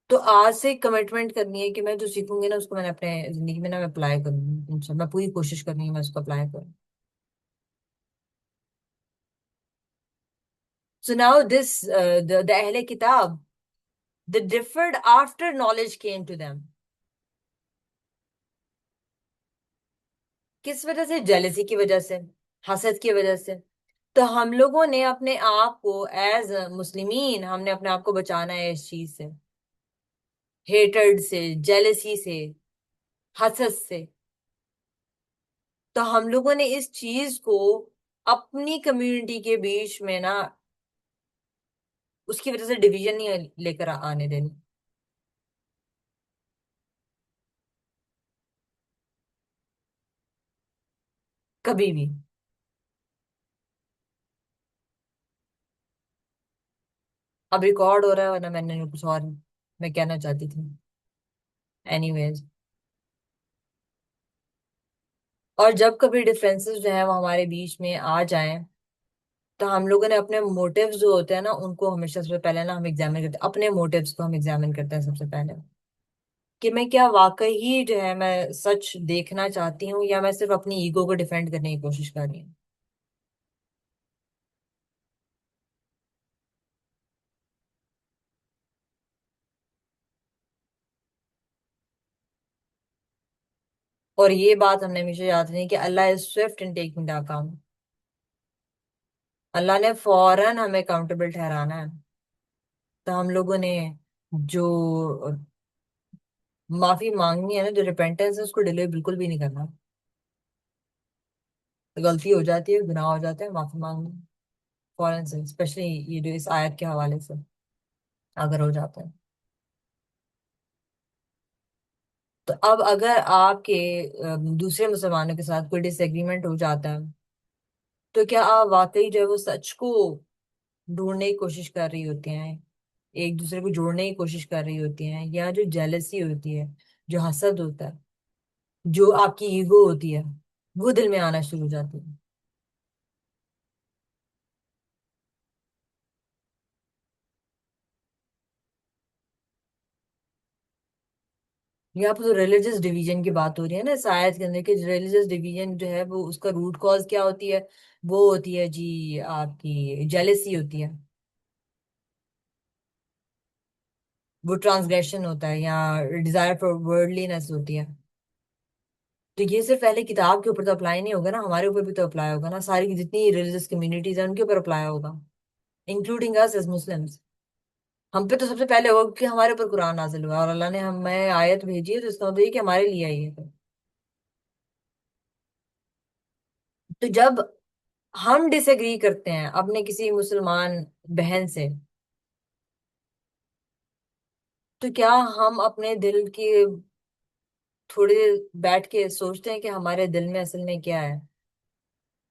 तो आज से कमिटमेंट करनी है कि मैं जो सीखूंगी ना उसको मैंने अपने जिंदगी में ना मैं अप्लाई करूंगी, मैं पूरी कोशिश करनी है मैं उसको अप्लाई करूँ। So now this the Ahle Kitab, they differed after knowledge came to them. किस वजह से? जेलसी की वजह से, हसद की वजह से। तो हम लोगों ने अपने आप को एज मुस्लिमीन, हमने अपने आप को बचाना है इस चीज से, हेटर्ड से, जेलसी से, हसद से। तो हम लोगों ने इस चीज को अपनी कम्युनिटी के बीच में ना, उसकी वजह से डिवीजन नहीं लेकर आने देनी कभी भी। अब रिकॉर्ड हो रहा है, वरना मैंने कुछ और मैं कहना चाहती थी। एनीवेज, और जब कभी डिफरेंसेस जो है वो हमारे बीच में आ जाएं, तो हम लोगों ने अपने मोटिव्स जो होते हैं ना उनको हमेशा सबसे पहले ना हम एग्जामिन करते हैं, अपने मोटिव्स को हम एग्जामिन करते हैं सबसे पहले, कि मैं क्या वाकई ही जो है मैं सच देखना चाहती हूँ, या मैं सिर्फ अपनी ईगो को डिफेंड करने की कोशिश कर रही हूँ। और ये बात हमने हमेशा याद रखनी कि Allah is swift in taking the account. Allah ने फौरन हमें अकाउंटेबल ठहराना है। तो हम लोगों ने जो माफी मांगनी है ना, जो रिपेंटेंस है, उसको डिले बिल्कुल भी नहीं करना। तो गलती हो जाती है, गुनाह हो जाते हैं, माफी मांगनी फौरन से, स्पेशली ये जो इस आयत के हवाले से अगर हो जाता है। तो अब अगर आपके दूसरे मुसलमानों के साथ कोई डिसएग्रीमेंट हो जाता है, तो क्या आप वाकई जो है वो सच को ढूंढने की कोशिश कर रही होती हैं, एक दूसरे को जोड़ने की कोशिश कर रही होती हैं, या जो जेलसी होती है, जो हसद होता है, जो आपकी ईगो होती है, वो दिल में आना शुरू हो जाती है। यहाँ पर तो रिलीजियस डिवीजन की बात हो रही है ना इस आयत के अंदर, कि रिलीजियस डिवीजन जो है वो उसका रूट कॉज क्या होती है? वो होती है जी आपकी जेलेसी होती है, वो ट्रांसग्रेशन होता है, या डिजायर फॉर वर्ल्डलीनेस होती है। तो ये सिर्फ पहले किताब के ऊपर तो अप्लाई नहीं होगा ना, हमारे ऊपर भी तो अप्लाई होगा ना, सारी की जितनी रिलीजियस कम्युनिटीज हैं उनके ऊपर अप्लाई होगा, इंक्लूडिंग अस एज मुस्लिम्स। हम पे तो सबसे पहले होगा कि हमारे ऊपर कुरान नाजिल हुआ है और अल्लाह ने हमें आयत भेजी है, तो इसका मतलब ये कि हमारे लिए आई है। तो जब हम डिसएग्री करते हैं अपने किसी मुसलमान बहन से, तो क्या हम अपने दिल की थोड़ी देर बैठ के सोचते हैं कि हमारे दिल में असल में क्या है?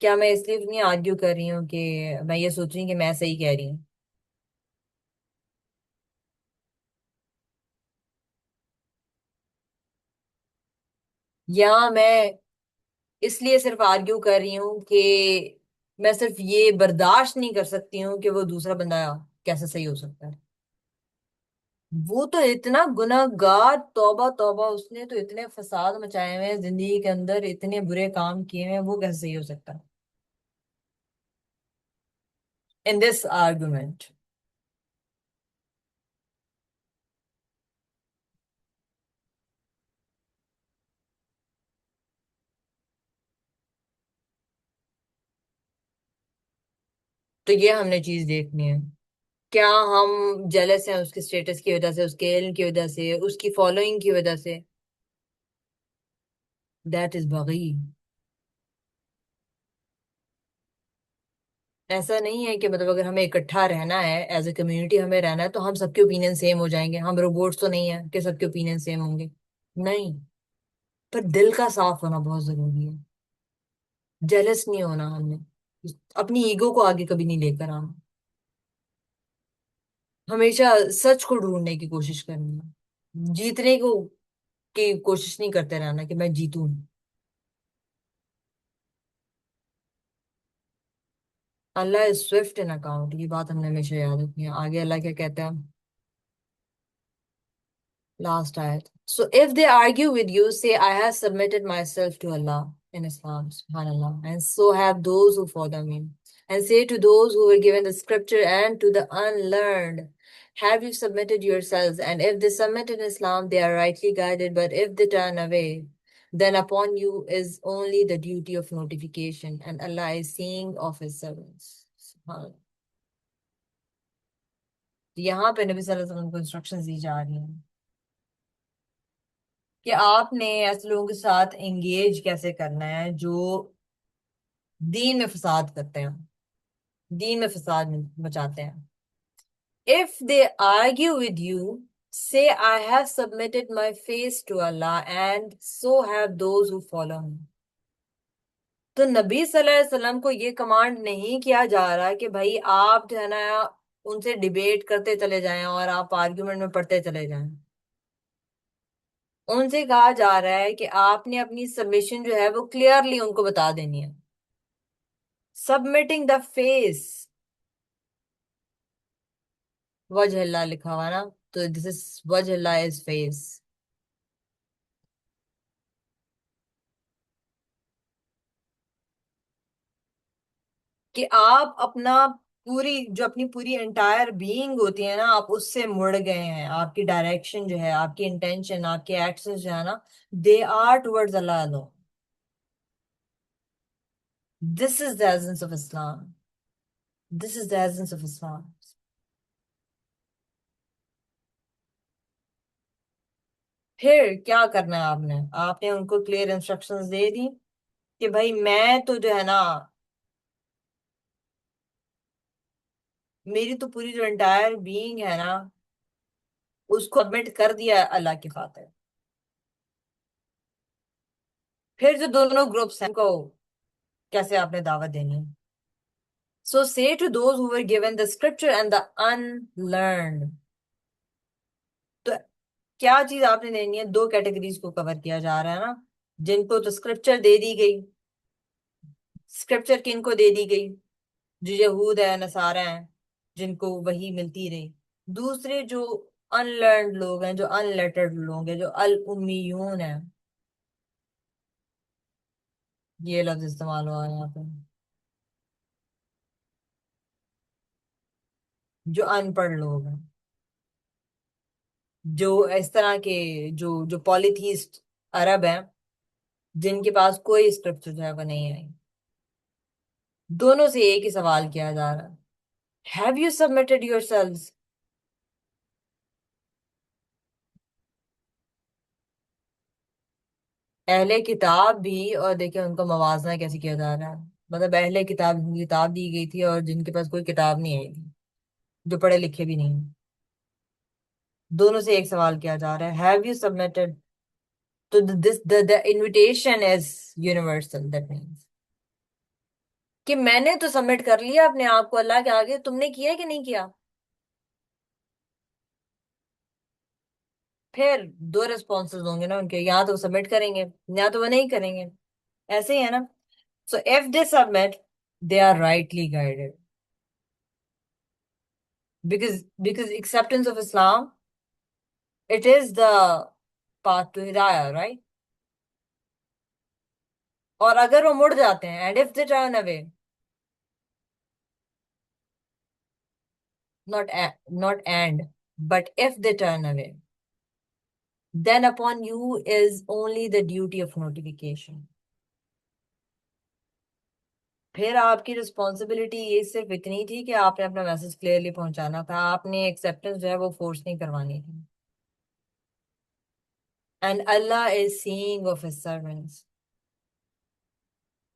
क्या मैं इसलिए नहीं आर्ग्यू कर रही हूँ कि मैं ये सोच रही हूँ कि मैं सही कह रही हूँ? या मैं इसलिए सिर्फ आर्ग्यू कर रही हूँ कि मैं सिर्फ ये बर्दाश्त नहीं कर सकती हूँ कि वो दूसरा बंदा कैसे सही हो सकता है। वो तो इतना गुनहगार, तौबा तौबा, उसने तो इतने फसाद मचाए हुए हैं जिंदगी के अंदर, इतने बुरे काम किए हुए हैं, वो कैसे सही हो सकता है इन दिस आर्गुमेंट। तो ये हमने चीज देखनी है। क्या हम जेलस हैं उसके स्टेटस की वजह से, उसके इल्म की वजह से, उसकी फॉलोइंग की वजह से? दैट इज बगी। ऐसा नहीं है कि मतलब अगर हमें इकट्ठा रहना है, एज ए कम्युनिटी हमें रहना है, तो हम सबके ओपिनियन सेम हो जाएंगे। हम रोबोट्स तो नहीं है कि सबके ओपिनियन सेम होंगे। नहीं। पर दिल का साफ होना बहुत जरूरी है। जेलस नहीं होना हमने, अपनी ईगो को आगे कभी नहीं लेकर आना। हमेशा सच को ढूंढने की कोशिश करनी है, जीतने को की कोशिश नहीं करते रहना कि मैं जीतूं। अल्लाह इज स्विफ्ट इन अकाउंट, ये बात हमने हमेशा याद रखनी है। आगे अल्लाह क्या कहता है? Last ayat. So if they argue with you, say, I have submitted myself to Allah in Islam, subhanallah, and so have those who follow me. And say to those who were given the scripture and to the unlearned, have you submitted yourselves? And if they submit in Islam, they are rightly guided. But if they turn away, then upon you is only the duty of notification, and Allah is seeing of His servants. Subhanallah. यहाँ पे नबी सल्लल्लाहु अलैहि वसल्लम को instructions दी जा रही हैं कि आपने ऐसे लोगों के साथ एंगेज कैसे करना है जो दीन में फसाद करते हैं, दीन में फसाद मचाते हैं। If they argue with you, say I have submitted my face to Allah and so have those who follow me. तो नबी सल्लल्लाहु अलैहि वसल्लम को ये कमांड नहीं किया जा रहा कि भाई आप जो है ना उनसे डिबेट करते चले जाएं और आप आर्ग्यूमेंट में पढ़ते चले जाएं। उनसे कहा जा रहा है कि आपने अपनी सबमिशन जो है वो क्लियरली उनको बता देनी है। सबमिटिंग द फेस, वजह लिखा हुआ ना, तो दिस इज वजह इज फेस। कि आप अपना पूरी जो अपनी पूरी एंटायर बीइंग होती है ना, आप उससे मुड़ गए हैं। आपकी डायरेक्शन जो है, आपकी इंटेंशन, आपके एक्शंस जो है ना, they are towards Allah alone. This is the essence of Islam. This is the essence of Islam. फिर क्या करना है आपने? आपने उनको क्लियर इंस्ट्रक्शंस दे दी कि भाई मैं तो जो है ना, मेरी तो पूरी जो एंटायर बीइंग है ना, उसको सबमिट कर दिया है अल्लाह की खातिर। फिर जो दोनों ग्रुप्स हैं उनको कैसे आपने दावत देनी है? So say to those who were given the scripture and the unlearned. तो क्या चीज आपने देनी है? दो कैटेगरीज को कवर किया जा रहा है ना, जिनको तो स्क्रिप्चर दे दी गई। स्क्रिप्चर किनको दे दी गई? जो यहूद है, नसारा हैं, जिनको वही मिलती रही। दूसरे जो अनलर्न्ड लोग हैं, जो अनलेटर्ड लोग हैं, जो अल उम्मीयून हैं, ये लफ्ज इस्तेमाल हुआ है यहाँ पे। जो अनपढ़ लोग हैं, जो इस तरह के, जो पॉलीथीस्ट अरब हैं, जिनके पास कोई स्क्रिप्चर जो है वो नहीं आई। दोनों से एक ही सवाल किया जा रहा है, हैव यू सबमिटेड योरसेल्व्स? अहले किताब भी, और देखिए उनका मवाजना कैसे किया जा रहा है। मतलब अहले किताब किताब दी गई थी और जिनके पास कोई किताब नहीं आई थी, जो पढ़े लिखे भी नहीं हैं। दोनों से एक सवाल किया जा रहा है, हैव यू सबमिटेड? तो this the invitation is universal. That means कि मैंने तो सबमिट कर लिया अपने आप को अल्लाह के आगे, तुमने किया कि नहीं किया? फिर दो रिस्पॉन्सेज होंगे ना उनके, या तो सबमिट करेंगे या तो वो नहीं करेंगे। ऐसे ही है ना। So if they submit, they are rightly guided, because acceptance of Islam, it is the path to hidayah, right? और अगर वो मुड़ जाते हैं, and if they turn away, not not and, but if they turn away, then upon you is only the duty of notification। फिर आपकी responsibility ये सिर्फ इतनी थी कि आपने अपना मैसेज क्लियरली पहुंचाना था, आपने एक्सेप्टेंस जो है वो फोर्स नहीं करवानी थी। And Allah is seeing of his servants.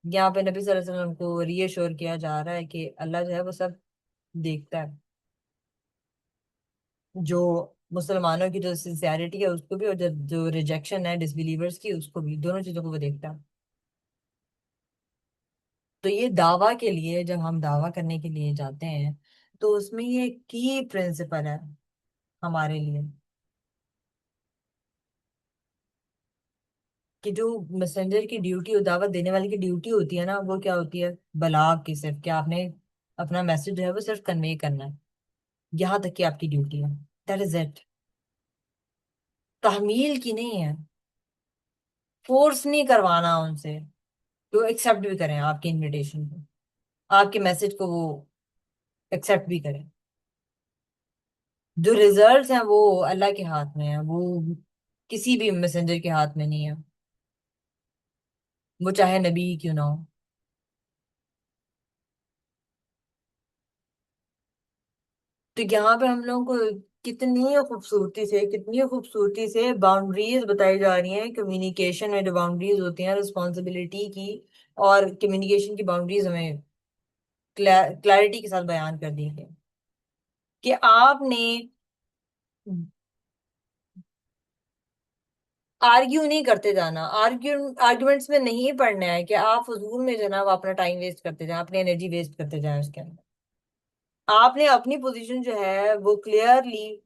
यहाँ पे नबी सल्लल्लाहु अलैहि वसल्लम को रीअश्योर किया जा रहा है कि अल्लाह जो है वो सब देखता है। जो मुसलमानों की जो सिंसियरिटी है उसको भी, और जो रिजेक्शन है डिसबिलीवर्स की उसको भी, दोनों चीजों को वो देखता है। तो ये दावा के लिए, जब हम दावा करने के लिए जाते हैं, तो उसमें ये की प्रिंसिपल है हमारे लिए, कि जो मैसेंजर की ड्यूटी और दावत देने वाले की ड्यूटी होती है ना, वो क्या होती है? बलाग की, सिर्फ क्या आपने अपना मैसेज जो है वो सिर्फ कन्वे करना है, यहाँ तक की आपकी ड्यूटी है। That is it. तहमील की नहीं है, फोर्स नहीं करवाना उनसे, तो एक्सेप्ट भी करें आपकी इनविटेशन को, आपके मैसेज को वो एक्सेप्ट भी करें। जो रिजल्ट्स हैं वो अल्लाह के हाथ में है, वो किसी भी मैसेंजर के हाथ में नहीं है, वो चाहे नबी ही क्यों ना हो। तो यहाँ पे हम लोगों को कितनी खूबसूरती से बाउंड्रीज बताई जा रही हैं, कम्युनिकेशन में जो बाउंड्रीज होती हैं रिस्पॉन्सिबिलिटी की, और कम्युनिकेशन की बाउंड्रीज हमें क्लैरिटी के साथ बयान कर दी गई, कि आपने आर्ग्यू नहीं करते जाना, आर्ग्यूमेंट्स में नहीं पढ़ना है कि आप फजूल में जनाब अपना टाइम वेस्ट करते जाएं, अपनी एनर्जी वेस्ट करते जाएं उसके अंदर। आपने अपनी पोजीशन जो है वो क्लियरली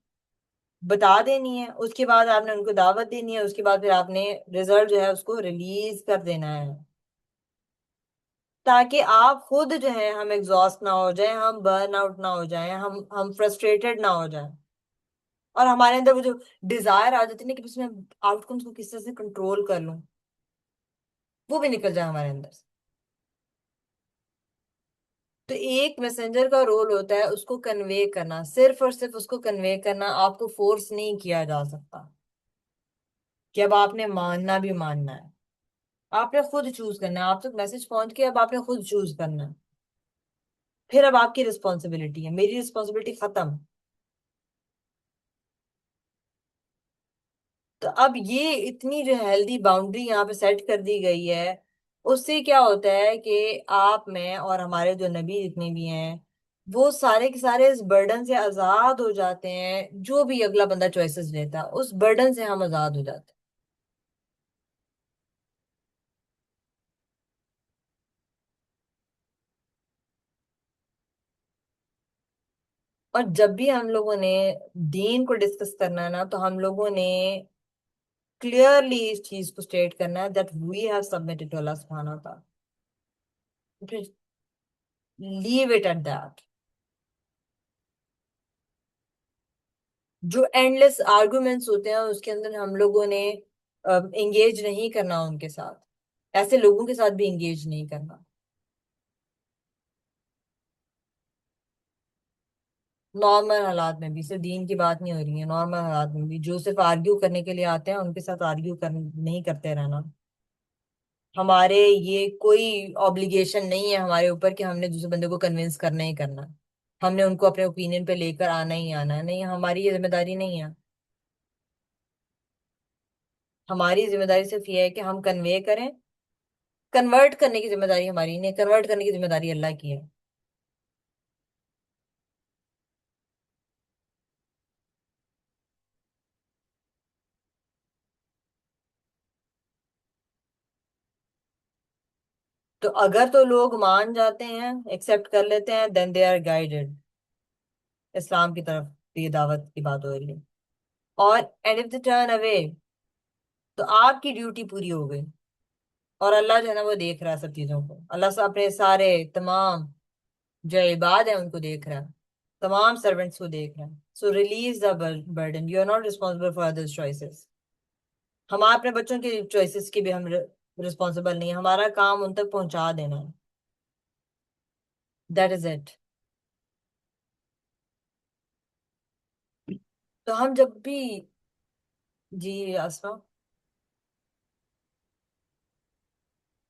बता देनी है, उसके बाद आपने उनको दावत देनी है, उसके बाद फिर आपने रिजल्ट जो है उसको रिलीज कर देना है, ताकि आप खुद जो है, हम एग्जॉस्ट ना हो जाए, हम बर्न आउट ना हो जाए, हम फ्रस्ट्रेटेड ना हो जाए, और हमारे अंदर वो जो डिजायर आ जाती है ना कि बस मैं आउटकम्स को किस तरह से कंट्रोल कर लूं, वो भी निकल जाए हमारे अंदर से। तो एक मैसेंजर का रोल होता है उसको कन्वे करना, सिर्फ और सिर्फ उसको कन्वे करना, आपको फोर्स नहीं किया जा सकता, कि अब आपने मानना भी मानना है, आपने खुद चूज करना है, आप तक मैसेज पहुंच के अब आपने खुद चूज करना है। फिर अब आपकी रिस्पॉन्सिबिलिटी है, मेरी रिस्पॉन्सिबिलिटी खत्म। तो अब ये इतनी जो हेल्दी बाउंड्री यहाँ पे सेट कर दी गई है, उससे क्या होता है कि आप में और हमारे जो नबी जितने भी हैं, वो सारे के सारे इस बर्डन से आजाद हो जाते हैं, जो भी अगला बंदा चॉइसेस लेता है उस बर्डन से हम आजाद हो जाते हैं। और जब भी हम लोगों ने दीन को डिस्कस करना है ना, तो हम लोगों ने क्लियरली इस चीज को स्टेट करना है, that we have submitted to Allah सुब्हानाहु व तआला, लीव इट एट दैट। जो एंडलेस आर्गुमेंट्स होते हैं उसके अंदर हम लोगों ने एंगेज नहीं करना उनके साथ, ऐसे लोगों के साथ भी एंगेज नहीं करना। नॉर्मल हालात में भी, सिर्फ दीन की बात नहीं हो रही है, नॉर्मल हालात में भी जो सिर्फ आर्ग्यू करने के लिए आते हैं उनके साथ नहीं करते रहना। हमारे ये कोई ऑब्लिगेशन नहीं है हमारे ऊपर कि हमने दूसरे बंदे को कन्विंस करना ही करना, हमने उनको अपने ओपिनियन पे लेकर आना ही आना है, नहीं, हमारी ये जिम्मेदारी नहीं है। हमारी जिम्मेदारी सिर्फ ये है कि हम कन्वे करें। कन्वर्ट करने की जिम्मेदारी हमारी नहीं, कन्वर्ट करने की जिम्मेदारी अल्लाह की है। तो अगर तो लोग मान जाते हैं, एक्सेप्ट कर लेते हैं, देन दे आर गाइडेड इस्लाम की तरफ, ये दावत की बात हो रही है। और and if the turn away, तो आपकी ड्यूटी पूरी हो गई। और अल्लाह जो है ना वो देख रहा है सब चीजों को, अल्लाह से अपने सारे तमाम जो इबाद है उनको देख रहा है, तमाम सर्वेंट्स को देख रहा है। So release the burden, you are not responsible for others choices. हम अपने बच्चों की चॉइसेस की भी हम रिस्पॉन्सिबल नहीं है, हमारा काम उन तक पहुंचा देना है। That is it. तो हम जब भी, जी आसमा।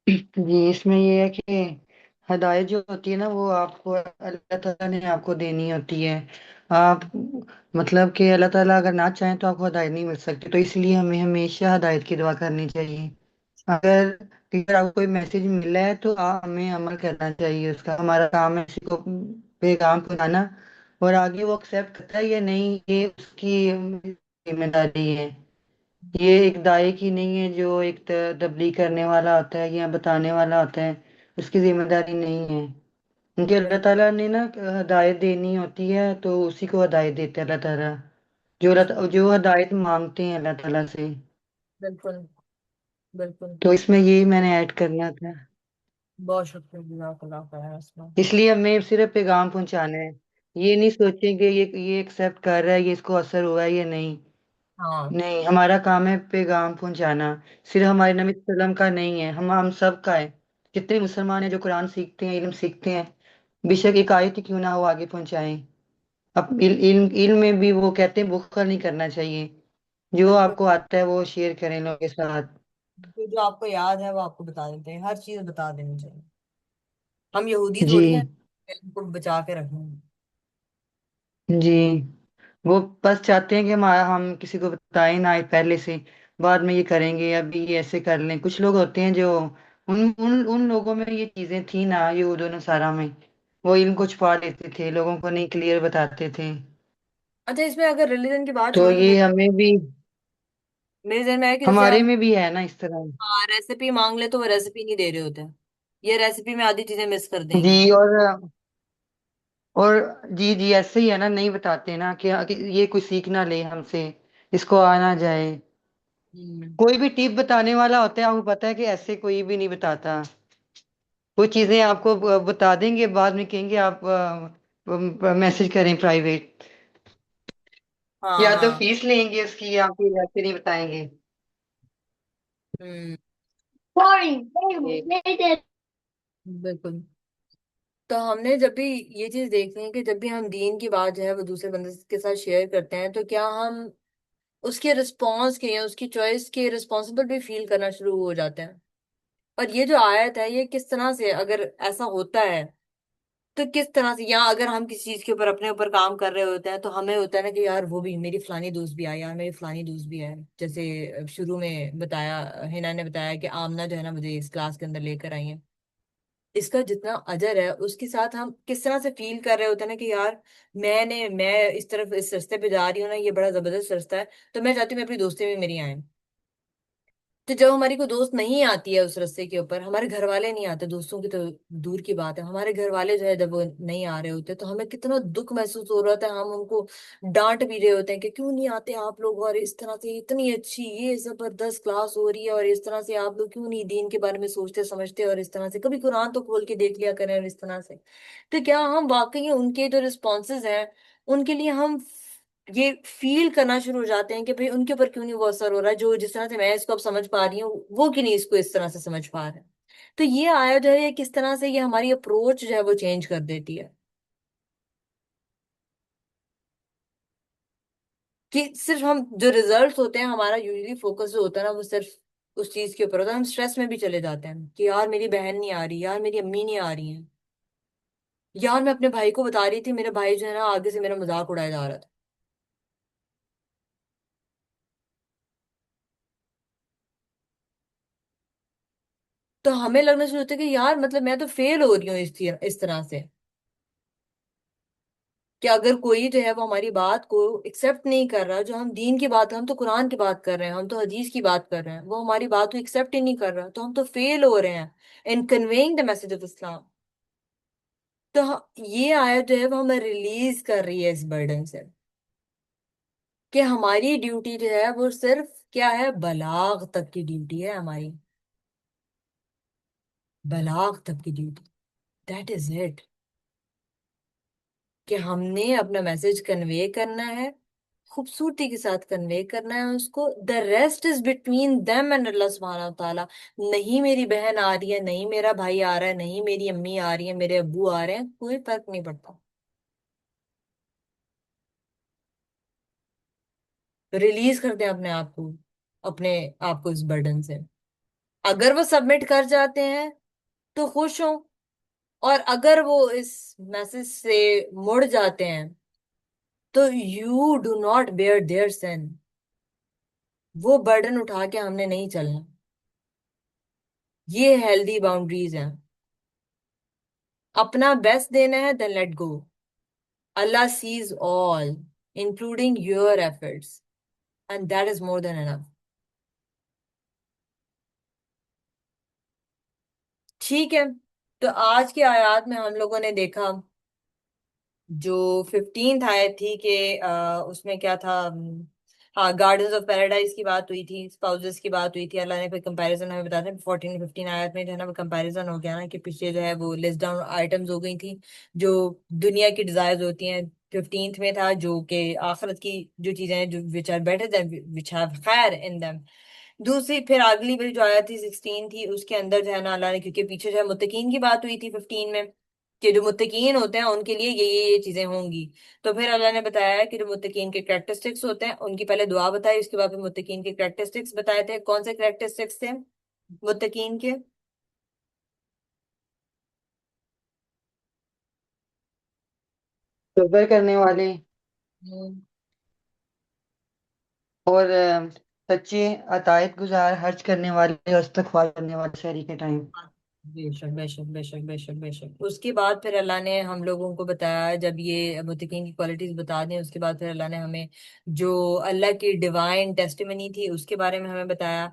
जी, इसमें ये है कि हदायत जो होती है ना वो आपको अल्लाह ताला ने आपको देनी होती है। आप मतलब कि अल्लाह ताला अगर ना चाहें तो आपको हदायत नहीं मिल सकती, तो इसलिए हमें हमेशा हदायत की दुआ करनी चाहिए। अगर अगर आपको कोई मैसेज मिला है तो हमें अमल करना चाहिए, उसका हमारा काम है किसी को पैगाम पहुंचाना। और आगे वो एक्सेप्ट करता है या नहीं ये उसकी जिम्मेदारी है। ये एक दाई की नहीं है जो एक तबलीग करने वाला होता है या बताने वाला होता है, उसकी जिम्मेदारी नहीं है। क्योंकि अल्लाह ताला ने ना हदायत देनी होती है तो उसी को हदायत देते हैं अल्लाह ताला, जो हदायत मांगते हैं अल्लाह ताला से। बिल्कुल, बिल्कुल। तो इसमें यही मैंने ऐड करना था। बहुत शुक्रिया, जज़ाकल्लाह खैर आसमा। इसलिए हमें सिर्फ पैगाम पहुंचाना है, ये नहीं सोचेंगे ये एक्सेप्ट कर रहा है, ये इसको असर हुआ है या नहीं। हाँ। नहीं, हमारा काम है पैगाम पहुंचाना। सिर्फ हमारे नबी वसल्लम का नहीं है, हम सब का है। जितने मुसलमान हैं जो कुरान सीखते हैं, इल्म सीखते हैं, बेशक एक आयत ही क्यों ना हो आगे पहुंचाएं। अब इल्म में भी वो कहते हैं बुखल नहीं करना चाहिए। जो बिल्कुल, आपको आता है वो शेयर करें लोगों के साथ। बिल्कुल, जो आपको याद है वो आपको बता देते हैं, हर चीज बता देनी चाहिए। हम यहूदी जी। थोड़ी हैं, इनको बचा के रखेंगे। जी, वो बस चाहते हैं कि हम किसी को बताएं ना पहले से, बाद में ये करेंगे, अभी ये ऐसे कर लें। कुछ लोग होते हैं जो उन उन उन लोगों में ये चीजें थी ना यहूद और नसारा में, वो इल्म को छुपा लेते थे, लोगों को नहीं क्लियर बताते थे। अच्छा, इसमें अगर रिलीजन की बात तो छोड़ के ये देख, हमें भी, मेरे जहन में है कि जैसे हमारे हम में भी है ना इस तरह। रेसिपी मांग ले तो वो रेसिपी नहीं दे रहे होते हैं, ये रेसिपी में आधी चीजें मिस कर देंगे। जी। और जी जी ऐसे ही है ना, नहीं बताते ना कि ये कोई सीख ना ले हमसे, इसको आना जाए। हम्म। कोई भी टिप बताने वाला होता है आपको पता है कि ऐसे कोई भी नहीं बताता। वो चीजें आपको बता देंगे, बाद में कहेंगे आप मैसेज करें प्राइवेट, हाँ, या तो हाँ। फीस लेंगे उसकी या फिर ऐसे नहीं बताएंगे। हम्म। जी बिल्कुल। तो हमने जब भी ये चीज देखनी है कि जब भी हम दीन की बात जो है वो दूसरे बंदे के साथ शेयर करते हैं, तो क्या हम उसके रिस्पॉन्स के या उसकी चॉइस के रिस्पॉन्सिबल भी फील करना शुरू हो जाते हैं। और ये जो आयत है ये किस तरह से, अगर ऐसा होता है तो किस तरह से, या अगर हम किसी चीज के ऊपर अपने ऊपर काम कर रहे होते हैं तो हमें होता है ना कि यार वो भी मेरी फलानी दोस्त भी आई, यार मेरी फलानी दोस्त भी है। जैसे शुरू में बताया, हिना ने बताया कि आमना जो है ना मुझे इस क्लास के अंदर लेकर आई है। इसका जितना अजर है उसके साथ हम किस तरह से फील कर रहे होते हैं ना कि यार मैं इस तरफ इस रास्ते पे जा रही हूँ ना, ये बड़ा जबरदस्त रास्ता है, तो मैं चाहती हूँ मैं अपनी दोस्ती में मेरी आए। तो जब हमारी कोई दोस्त नहीं आती है उस रास्ते के ऊपर, हमारे घर वाले नहीं आते, दोस्तों की तो दूर की बात है, हमारे घर वाले जो है जब वो नहीं आ रहे होते तो हमें कितना दुख महसूस हो रहा होता है। हम उनको डांट भी रहे होते हैं कि क्यों नहीं आते आप लोग, और इस तरह से इतनी अच्छी ये जबरदस्त क्लास हो रही है, और इस तरह से आप लोग क्यों नहीं दीन के बारे में सोचते समझते, और इस तरह से कभी कुरान तो खोल के देख लिया करें, और इस तरह से। तो क्या हम वाकई उनके जो रिस्पॉन्सेज हैं उनके लिए हम ये फील करना शुरू हो जाते हैं कि भाई उनके ऊपर क्यों नहीं वो असर हो रहा है, जो जिस तरह से मैं इसको अब समझ पा रही हूँ वो क्यों नहीं इसको इस तरह से समझ पा रहे हैं। तो ये आया जो है ये किस तरह से ये हमारी अप्रोच जो है वो चेंज कर देती है। कि सिर्फ हम जो रिजल्ट्स होते हैं, हमारा यूजली फोकस जो होता है ना वो सिर्फ उस चीज के ऊपर होता है, हम स्ट्रेस में भी चले जाते हैं कि यार मेरी बहन नहीं आ रही, यार मेरी अम्मी नहीं आ रही है, यार मैं अपने भाई को बता रही थी, मेरा भाई जो है ना आगे से मेरा मजाक उड़ाया जा रहा था। तो हमें लगना शुरू होता है कि यार मतलब मैं तो फेल हो रही हूँ इस तरह से। कि अगर कोई जो है वो हमारी बात को एक्सेप्ट नहीं कर रहा, जो हम दीन की बात, हम तो कुरान की बात कर रहे हैं, हम तो हदीस की बात कर रहे हैं, वो हमारी बात को एक्सेप्ट ही नहीं कर रहा, तो हम तो फेल हो रहे हैं in conveying the message of Islam. तो ये आयत जो है वो हमें रिलीज कर रही है इस बर्डन से। कि हमारी ड्यूटी जो है वो सिर्फ क्या है, बलाग तक की ड्यूटी है हमारी, बलाग तक की ड्यूटी, दैट इज इट। कि हमने अपना मैसेज कन्वे करना है, खूबसूरती के साथ कन्वे करना है उसको, the rest is between them and Allah सुब्हानहू व तआला। नहीं मेरी बहन आ रही है, नहीं मेरा भाई आ रहा है, नहीं मेरी अम्मी आ रही है, मेरे अब्बू आ रहे हैं, कोई फर्क नहीं पड़ता। रिलीज कर दें अपने आप को, अपने आप को इस बर्डन से। अगर वो सबमिट कर जाते हैं तो खुश हो, और अगर वो इस मैसेज से मुड़ जाते हैं तो you do not bear their sin। वो बर्डन उठा के हमने नहीं चलना। ये हेल्दी बाउंड्रीज हैं। अपना बेस्ट देना है, then let go. Allah sees all, including your efforts, and that is more than enough. ठीक है। तो आज के आयात में हम लोगों ने देखा, जो 15th आयत थी कि उसमें क्या था, हाँ, गार्डन्स ऑफ पैराडाइज की बात हुई थी, स्पाउसेस की बात हुई थी। अल्लाह ने कोई कंपैरिजन हमें बताया था। 14 15 आयत में जो है ना वो कंपैरिजन हो गया ना, कि पीछे जो है वो लिस्ट डाउन आइटम्स हो गई थी जो दुनिया की डिजायर्स होती हैं। 15th में था जो कि आखिरत की जो चीजें हैं, जो which are better than which have खैर इन देम। दूसरी फिर अगली वाली जो आयत थी 16 थी, उसके अंदर जो है ना अल्लाह ने, क्योंकि पीछे जो है मुत्तकीन की बात हुई थी 15 में, कि जो मुत्तकीन होते हैं उनके लिए ये चीजें होंगी। तो फिर अल्लाह ने बताया है कि जो मुत्तकीन के कैरेक्टरिस्टिक्स होते हैं उनकी पहले दुआ बताई, उसके बाद फिर मुत्तकीन के कैरेक्टरिस्टिक्स बताए थे। कौन से कैरेक्टरिस्टिक्स थे मुत्तकीन के? सब्र करने वाले, हम्म। और सच्चे अतायत गुजार, हर्ज करने वाले और इस्तगफार करने वाले शहरी के टाइम। बेशक बेशक बेशक बेशक बेशक। उसके बाद फिर अल्लाह ने हम लोगों को बताया, जब ये मुत्तकीन की क्वालिटीज बता दें, उसके बाद फिर अल्लाह ने हमें जो अल्लाह की डिवाइन टेस्टिमनी थी उसके बारे में हमें बताया,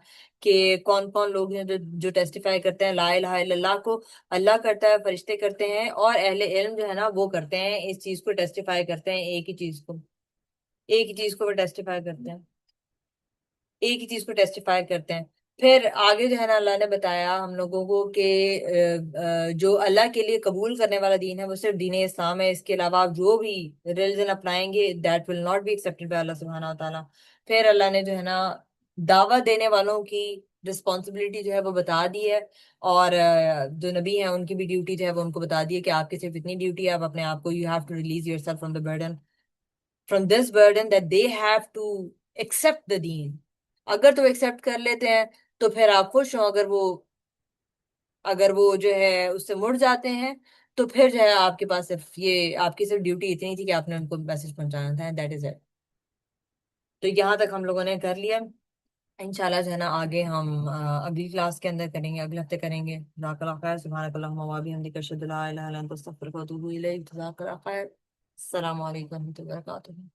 कि कौन कौन लोग हैं जो टेस्टिफाई करते हैं ला इलाहा इल्लल्लाह को। अल्लाह करता है, फरिश्ते करते हैं, और अहले इल्म जो है ना वो करते हैं, इस चीज को टेस्टिफाई करते हैं, एक ही चीज को, एक ही चीज को वो टेस्टिफाई करते हैं, एक ही चीज को टेस्टिफाई करते हैं। फिर आगे जो है ना अल्लाह ने बताया हम लोगों को कि जो अल्लाह के लिए कबूल करने वाला दीन है वो सिर्फ दीन इस्लाम है। इसके अलावा आप जो भी रिलीजन अपनाएंगे that will not be accepted by Allah सुब्हानहू व तआला। फिर अल्लाह ने जो है ना दावा देने वालों की रिस्पॉन्सिबिलिटी जो है वो बता दी है, और जो नबी हैं उनकी भी ड्यूटी जो है वो उनको बता दी है, कि आपकी सिर्फ इतनी ड्यूटी है, आप अपने आप को, you have to release yourself from the burden, from this burden that they have to accept the दीन। अगर तो एक्सेप्ट कर लेते हैं तो फिर आप खुश हो, अगर वो जो है उससे मुड़ जाते हैं तो फिर जो है आपके पास सिर्फ ये, आपकी सिर्फ ड्यूटी इतनी थी कि आपने उनको मैसेज पहुंचाना था, दैट इज इट। तो यहाँ तक हम लोगों ने कर लिया। इंशाल्लाह जो है ना आगे हम अगली क्लास के अंदर करेंगे, अगले हफ्ते करेंगे। जज़ाकल्लाह खैर, सुब्हानकल्लाहुम्मा व बिहम्दिका, अशहदु अल्ला इलाहा इल्ला अंता, अस्तगफिरुका व अतूबु इलैक। जज़ाकल्लाह खैर। अस्सलामु अलैकुम व रहमतुल्लाहि व बरकातुहू।